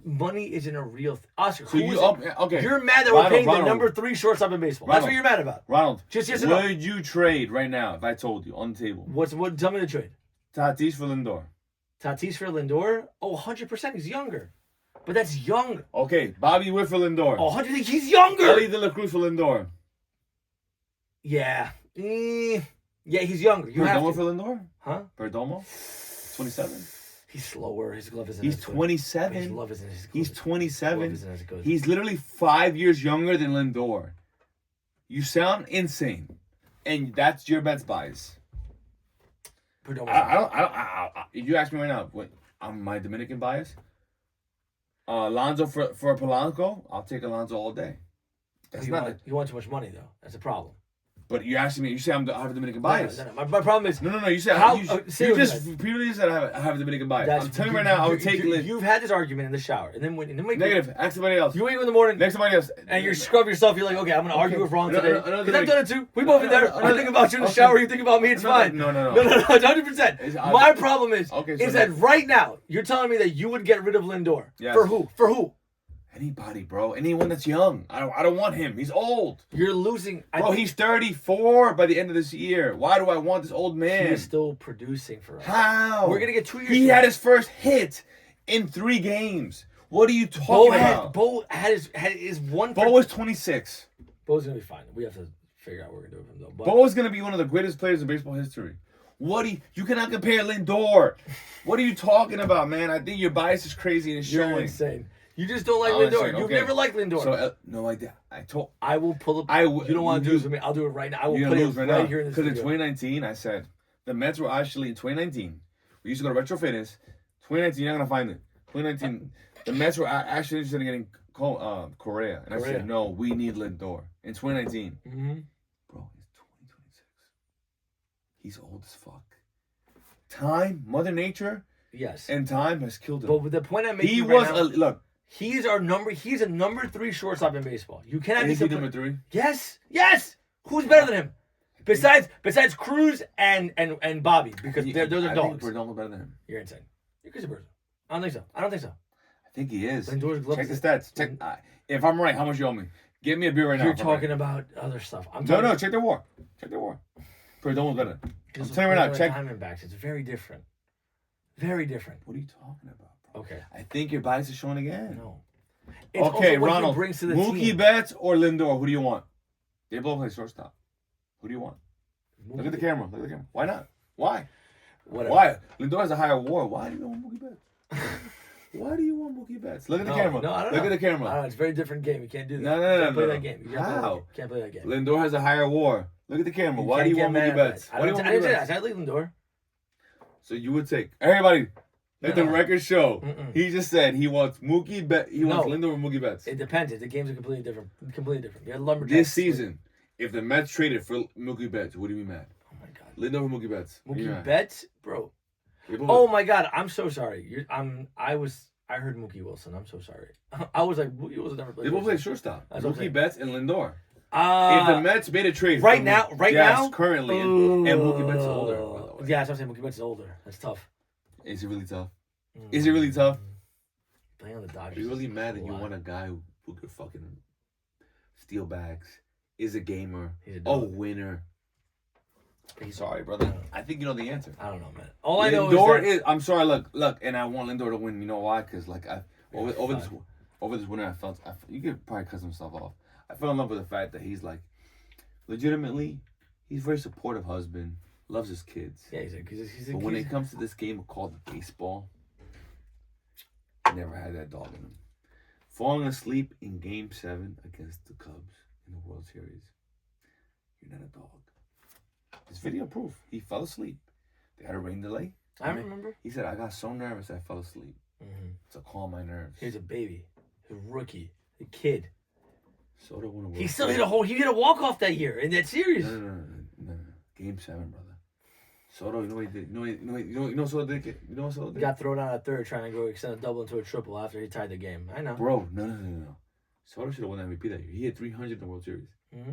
Money isn't a real Oscar, So who you is up? it? Okay. You're mad that we're paying Ronald. the number 3 shortstop in baseball. That's Ronald. what you're mad about. Ronald, Just yes or no. would you trade right now if I told you on the table? What? Tell me the trade. Tatis for Lindor. Tatis for Lindor? Oh, 100%. He's younger. But that's young. Okay, Bobby Witt for Lindor. Oh, 100. He's younger. Ellie De La Cruz for Lindor. Yeah. Yeah, he's younger. You have Perdomo to. for Lindor? Huh? Perdomo? 27. He's slower. His glove isn't He's as good. 27. His glove isn't as good. He's Glove 27. isn't as good. He's literally 5 years younger than Lindor. You sound insane, and that's your Mets bias. Perdomo's If you ask me right now, what I'm my Dominican bias? Alonso for Polanco, I'll take Alonso all day. That's not. you want too much money, though. That's a problem. But you asking me, you say I have a Dominican bias. No. My problem is... No. You said How- you say you what just you purely said I have a Dominican bias. That's- I'm telling you right now, I would take You've had this argument in the shower, and then negative. Ask somebody else. You wake up in the morning, Next somebody else. and you scrub yourself. You're like, okay, I'm gonna argue with Ron No, today. no, Because no, I've done it too. We both been there. I think about you in the okay. shower. You think about me. It's fine. No. No, 100%. My problem is Okay, so that right now you're telling me that you would get rid of Lindor. Yes. For who? For who? Anybody, bro. Anyone that's young. I don't want him. He's old. You're losing. Bro, he's 34 by the end of this year. Why do I want this old man? He's still producing for us. How? We're gonna get 2 years. He from had now. his first hit in 3 games. What are you talking about? Bo had his one. Bo was 26. Bo's gonna be fine. We have to figure out what we're gonna do with him though. But Bo is going to be one of the greatest players in baseball history. You cannot compare Lindor. What are you talking about, man? I think your bias is crazy and it's you're showing. insane. You just don't like I'm Lindor. insane, You've okay. never liked Lindor. So no idea. I will pull up. I w- you don't want to you- do this with me. I'll do it right now. I will You're put gonna it lose right, right now here in this because in video. 2019 I said the Mets were actually in 2019. We used to go to Retro Fitness. 2019, you're not gonna find it. 2019, the Mets were actually interested in getting Correa, and I Correa. said no, we need Lindor in 2019. Mm-hmm. Bro, he's 2026. He's old as fuck. Time, Mother Nature, Yes. and time has killed him. But the point I'm making He right was now, look. he's a number 3 shortstop in baseball. You cannot Is he be number 3? Yes. Who's better than him? Besides Cruz and Bobby, because those are I dogs. think Perdomo better than him. You're insane. You're crazy person. I don't think so. I think he is. Lindor's gloves Check the is- stats. Check. If I'm right, how much you owe me? Give me a beer right now. You're if I'm right. talking about other stuff. No. Check the war. Perdomo's better. I'm telling you right now. Check. Diamondbacks. It's very different. Very different. What are you talking about, bro? Okay. I think your bias is showing again. No. It's Okay, also what he Ronald. brings to the Mookie team. Betts or Lindor? Who do you want? They both play shortstop. Who do you want? Look at the camera. Look at the camera. Why not? Why? Whatever. Why? Lindor has a higher WAR. Why do you want Mookie Betts? Why do you want Mookie Betts? Look at the camera. No, I don't Look know. at the camera. I don't know. It's a very different game. You can't do that. No, You can't play no. that game. You How? Can't play that game. Lindor has a higher WAR. Look at the camera. Why do you want Mookie Betts? I Why do you want didn't Mookie say that. I Betts? said leave Lindor. So you would take everybody. Let the No. record show. Mm-mm. He just said he wants Mookie Betts. He wants No. Lindor or Mookie Betts. It depends. The games are completely different. Completely different. You had lumberjacks This season, if the Mets traded for Mookie Betts, would you be mad? Oh my god. Lindor or Mookie Betts? Would you be Mookie mad? Betts, bro. People- Oh my god. I'm so sorry. I heard Mookie Wilson. I'm so sorry. I was like Mookie Wilson never played. They both first play base. shortstop. That's what I'm Mookie saying. Betts and Lindor. If the Mets made a trade right for now, yes, currently, and Mookie Betts is older. By the way. Yeah, that's what I'm saying. Mookie Betts is older. That's tough. Is it really tough? Is it really tough? Playing on the Are Dodgers. you really is mad that a you lot. want a guy who could fucking steal bags, is a gamer, He's a a dog. winner? He's- Sorry, brother. I think you know the answer. I don't know, man. All I know Lindor is I'm sorry. Look, and I want Lindor to win. You know why? Because like over Fine. this winter, you could probably cut some stuff off. I fell in love with the fact that he's like, legitimately, he's a very supportive husband, loves his kids. yeah, he's a But when it comes to this game called baseball, he never had that dog in him. Falling asleep in Game 7 against the Cubs in the World Series, you're not a dog. It's video proof. He fell asleep. They had a rain delay. I remember. He said, I got so nervous I fell asleep Mm-hmm. to calm my nerves. He's a baby, a rookie, a kid. Soto won a World He still Series. He hit a walk off that year in that series. No. Game 7, brother. Soto, you know what he did? You know Soto did? You know what Soto He did? got thrown out at third trying to go extend a double into a triple after he tied the game. I know. Bro, no. Soto should have won the MVP that year. He hit 300 in the World Series. Mm-hmm.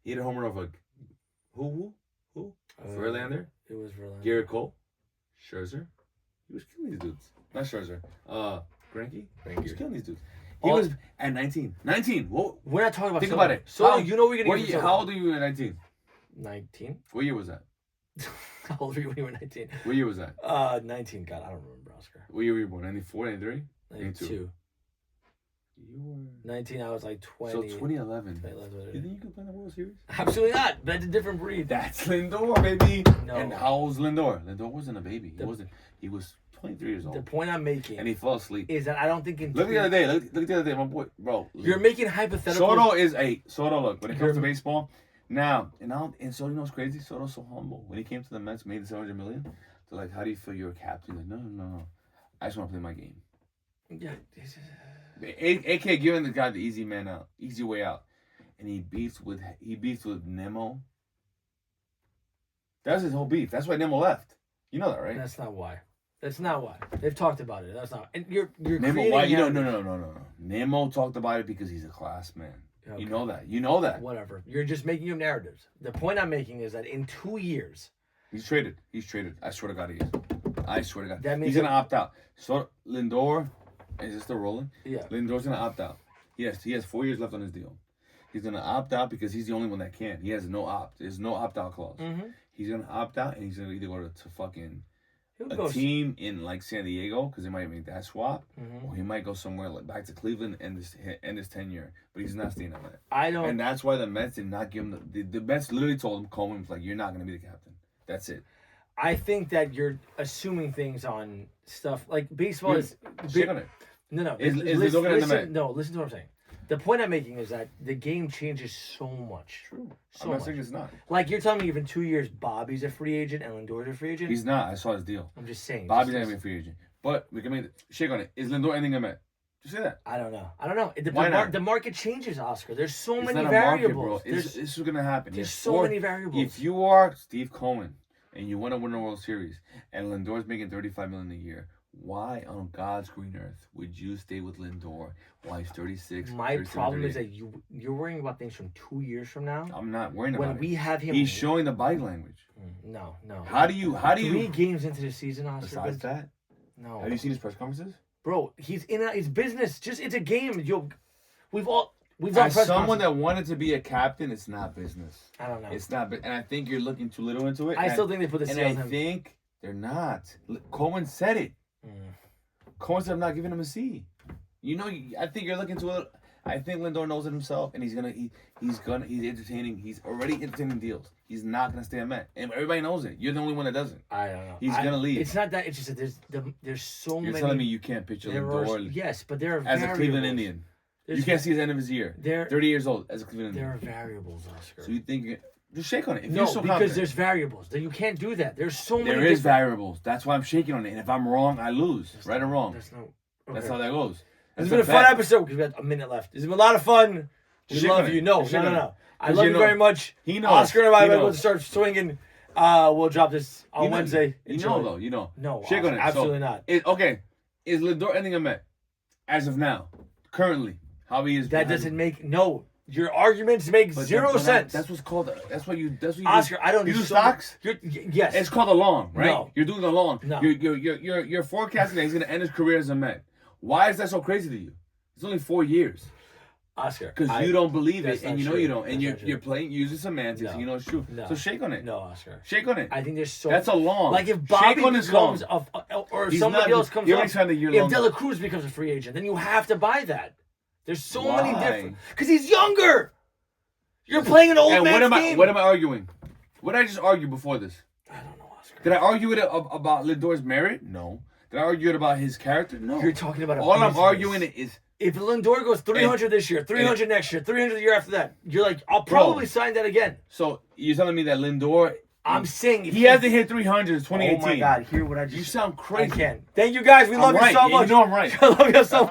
He hit a home run off like who? Verlander, It was Verlander. Garrett Cole, Scherzer. He was killing these dudes. Not Scherzer. Greinke. He was killing these dudes. He All- was at 19. 19. What? We're not talking about. Think Soto. about it. So How- you know we're What gonna. year, how old are you at 19? 19. What year was that? How old were you when you were 19? What year was that? 19. God, I don't remember, Oscar. What year were you born? 94, 93? 92. You were. 19. I was like 20. So 2011. 2011. You think you could play in the World Series? Absolutely not. That's a different breed. That's Lindor, baby. No. And how old was Lindor? Lindor wasn't a baby. He The- wasn't. He was 23 years The old. point I'm making And he fell asleep. is that I don't think in Look at the other day. Look at the other day, my boy. Bro. you're making hypothetical. Soto is a Soto. Look, when it comes to You're- baseball, now and Soto, you know what's crazy? Soto's so humble. When he came to the Mets, made the $700 million. They're like, "How do you feel you're a captain?" He's like, no. I just want to play my game. Yeah. AK giving the guy the easy way out, and he beefs with Nemo. That's his whole beef. That's why Nemo left. You know that, right? That's not why. That's not why. They've talked about it. That's not. And you're Nemo, creating why? You know, narrative. no. Nemo talked about it because he's a class man. Okay. You know that. You know that. Whatever. You're just making up narratives. The point I'm making is that in 2 years, He's traded. I swear to God, he is. I swear to God. That means He's gonna opt out. So Lindor, is this still rolling? yeah. Lindor's gonna opt out. Yes, he has 4 years left on his deal. He's gonna opt out because he's the only one that can. He has no opt. There's no opt out clause. Mm-hmm. He's gonna opt out, and he's gonna either go to fucking He'll a go. team in like San Diego because they might make that swap, Mhm. or he might go somewhere like back to Cleveland and his tenure. But he's not staying on that. I don't. And that's why the Mets did not give him the Mets literally told him Coleman was like, "You're not gonna be the captain. That's it." I think that you're assuming things on stuff like baseball is. Shit on it. No. Is listen, Lindor gonna listen, demand? no, listen to what I'm saying. The point I'm making is that the game changes so much. True. So I'm not much. saying it's not. Like you're telling me, even 2 years, Bobby's a free agent and Lindor's a free agent. He's not. I saw his deal. I'm just saying. Bobby's just- not even a free agent. But we can make shake on it. Is Lindor anything I met? Just say that. I don't know. Why not? The market changes, Oscar. There's so It's many not a market, variables. bro. This is gonna happen. There's If so four- many variables. If you are Steve Coleman and you want to win a World Series and Lindor's making $35 million a year, why on God's green earth would you stay with Lindor while he's 36? My 37, problem is 38? that you're worrying about things from 2 years from now. I'm not worrying When about we it. have him, He's showing the body language. No. How do you? 3 games into the season, Oscar. Besides that, No, have you seen his press conferences? bro. He's in his business. It's a game. We've done As press someone conferences. that wanted to be a captain, it's not business. I don't know. It's not, and I think you're looking too little into it. I and still think they put the and seal I on him. think they're not. Coleman said it. Mm. Coleman said, "I'm not giving him a C." You know, I think you're looking to. I think Lindor knows it himself, and he's entertaining. He's already entertaining deals. He's not gonna stay a Met, and everybody knows it. You're the only one that doesn't. I don't know. He's gonna leave. It's not that. It's just that there's so You're many. telling me you can't picture Lindor Yes, but there are as a variables. Cleveland Indian. You can't see his end of his year. 30 years old as a Cleveland There Indian. are variables, Oscar. So you think just shake on it. If no, you're so because confident. there's variables. Then you can't do that. There's so many. There is variables. That's why I'm shaking on it. And if I'm wrong, I lose. Right or wrong. That's no. That's how that goes. It's been a fun episode because we got a minute left. It's been a lot of fun. We Shake love on you. it. No. Shake on it. I love 'Cause you you know- very much. He knows. Oscar and I He are going to knows. start swinging. We'll drop this on Wednesday. You know, though. You know. No, Shake on it. absolutely not. Okay. Is Lindor ending a Met? As of now. Currently. How he is. That doesn't make no. Your arguments make zero sense. That's what's called. That's what you. That's what you. Oscar, I don't You do so- stocks. Yes. It's called a long, right? No. You're doing a long. No. You're forecasting that he's gonna end his career as a Met. Why is that so crazy to you? It's only 4 years. Oscar. Because you don't believe that's it, and not you know true. you don't, and That's you're not true. you're playing using semantics, No. and you know it's true. No. So shake on it. No, Oscar. Shake on it. I think there's so. That's a long. Like if Shake Bobby on his becomes long. or He's somebody not- else comes you're up, only trying to year if long. De La Cruz becomes a free agent, then you have to buy that. There's so many Why? different. Because he's younger. You're playing an old And man's what am I? game. What am I arguing? What did I just argue before this? I don't know, Oscar. Did I argue it about Lindor's merit? No. Did I argue it about his character? No. You're talking about a All I'm business. arguing is If Lindor goes 300 this year, 300 next year, 300 the year after that, you're like, I'll probably sign that again. so you're telling me that Lindor. I'm saying if He hasn't hit 300 since 2018. Oh my God! Hear what I just. You sound I crazy. can. Thank you guys. We love I'm right. you so Yeah, much. you know I'm right. I love you so much.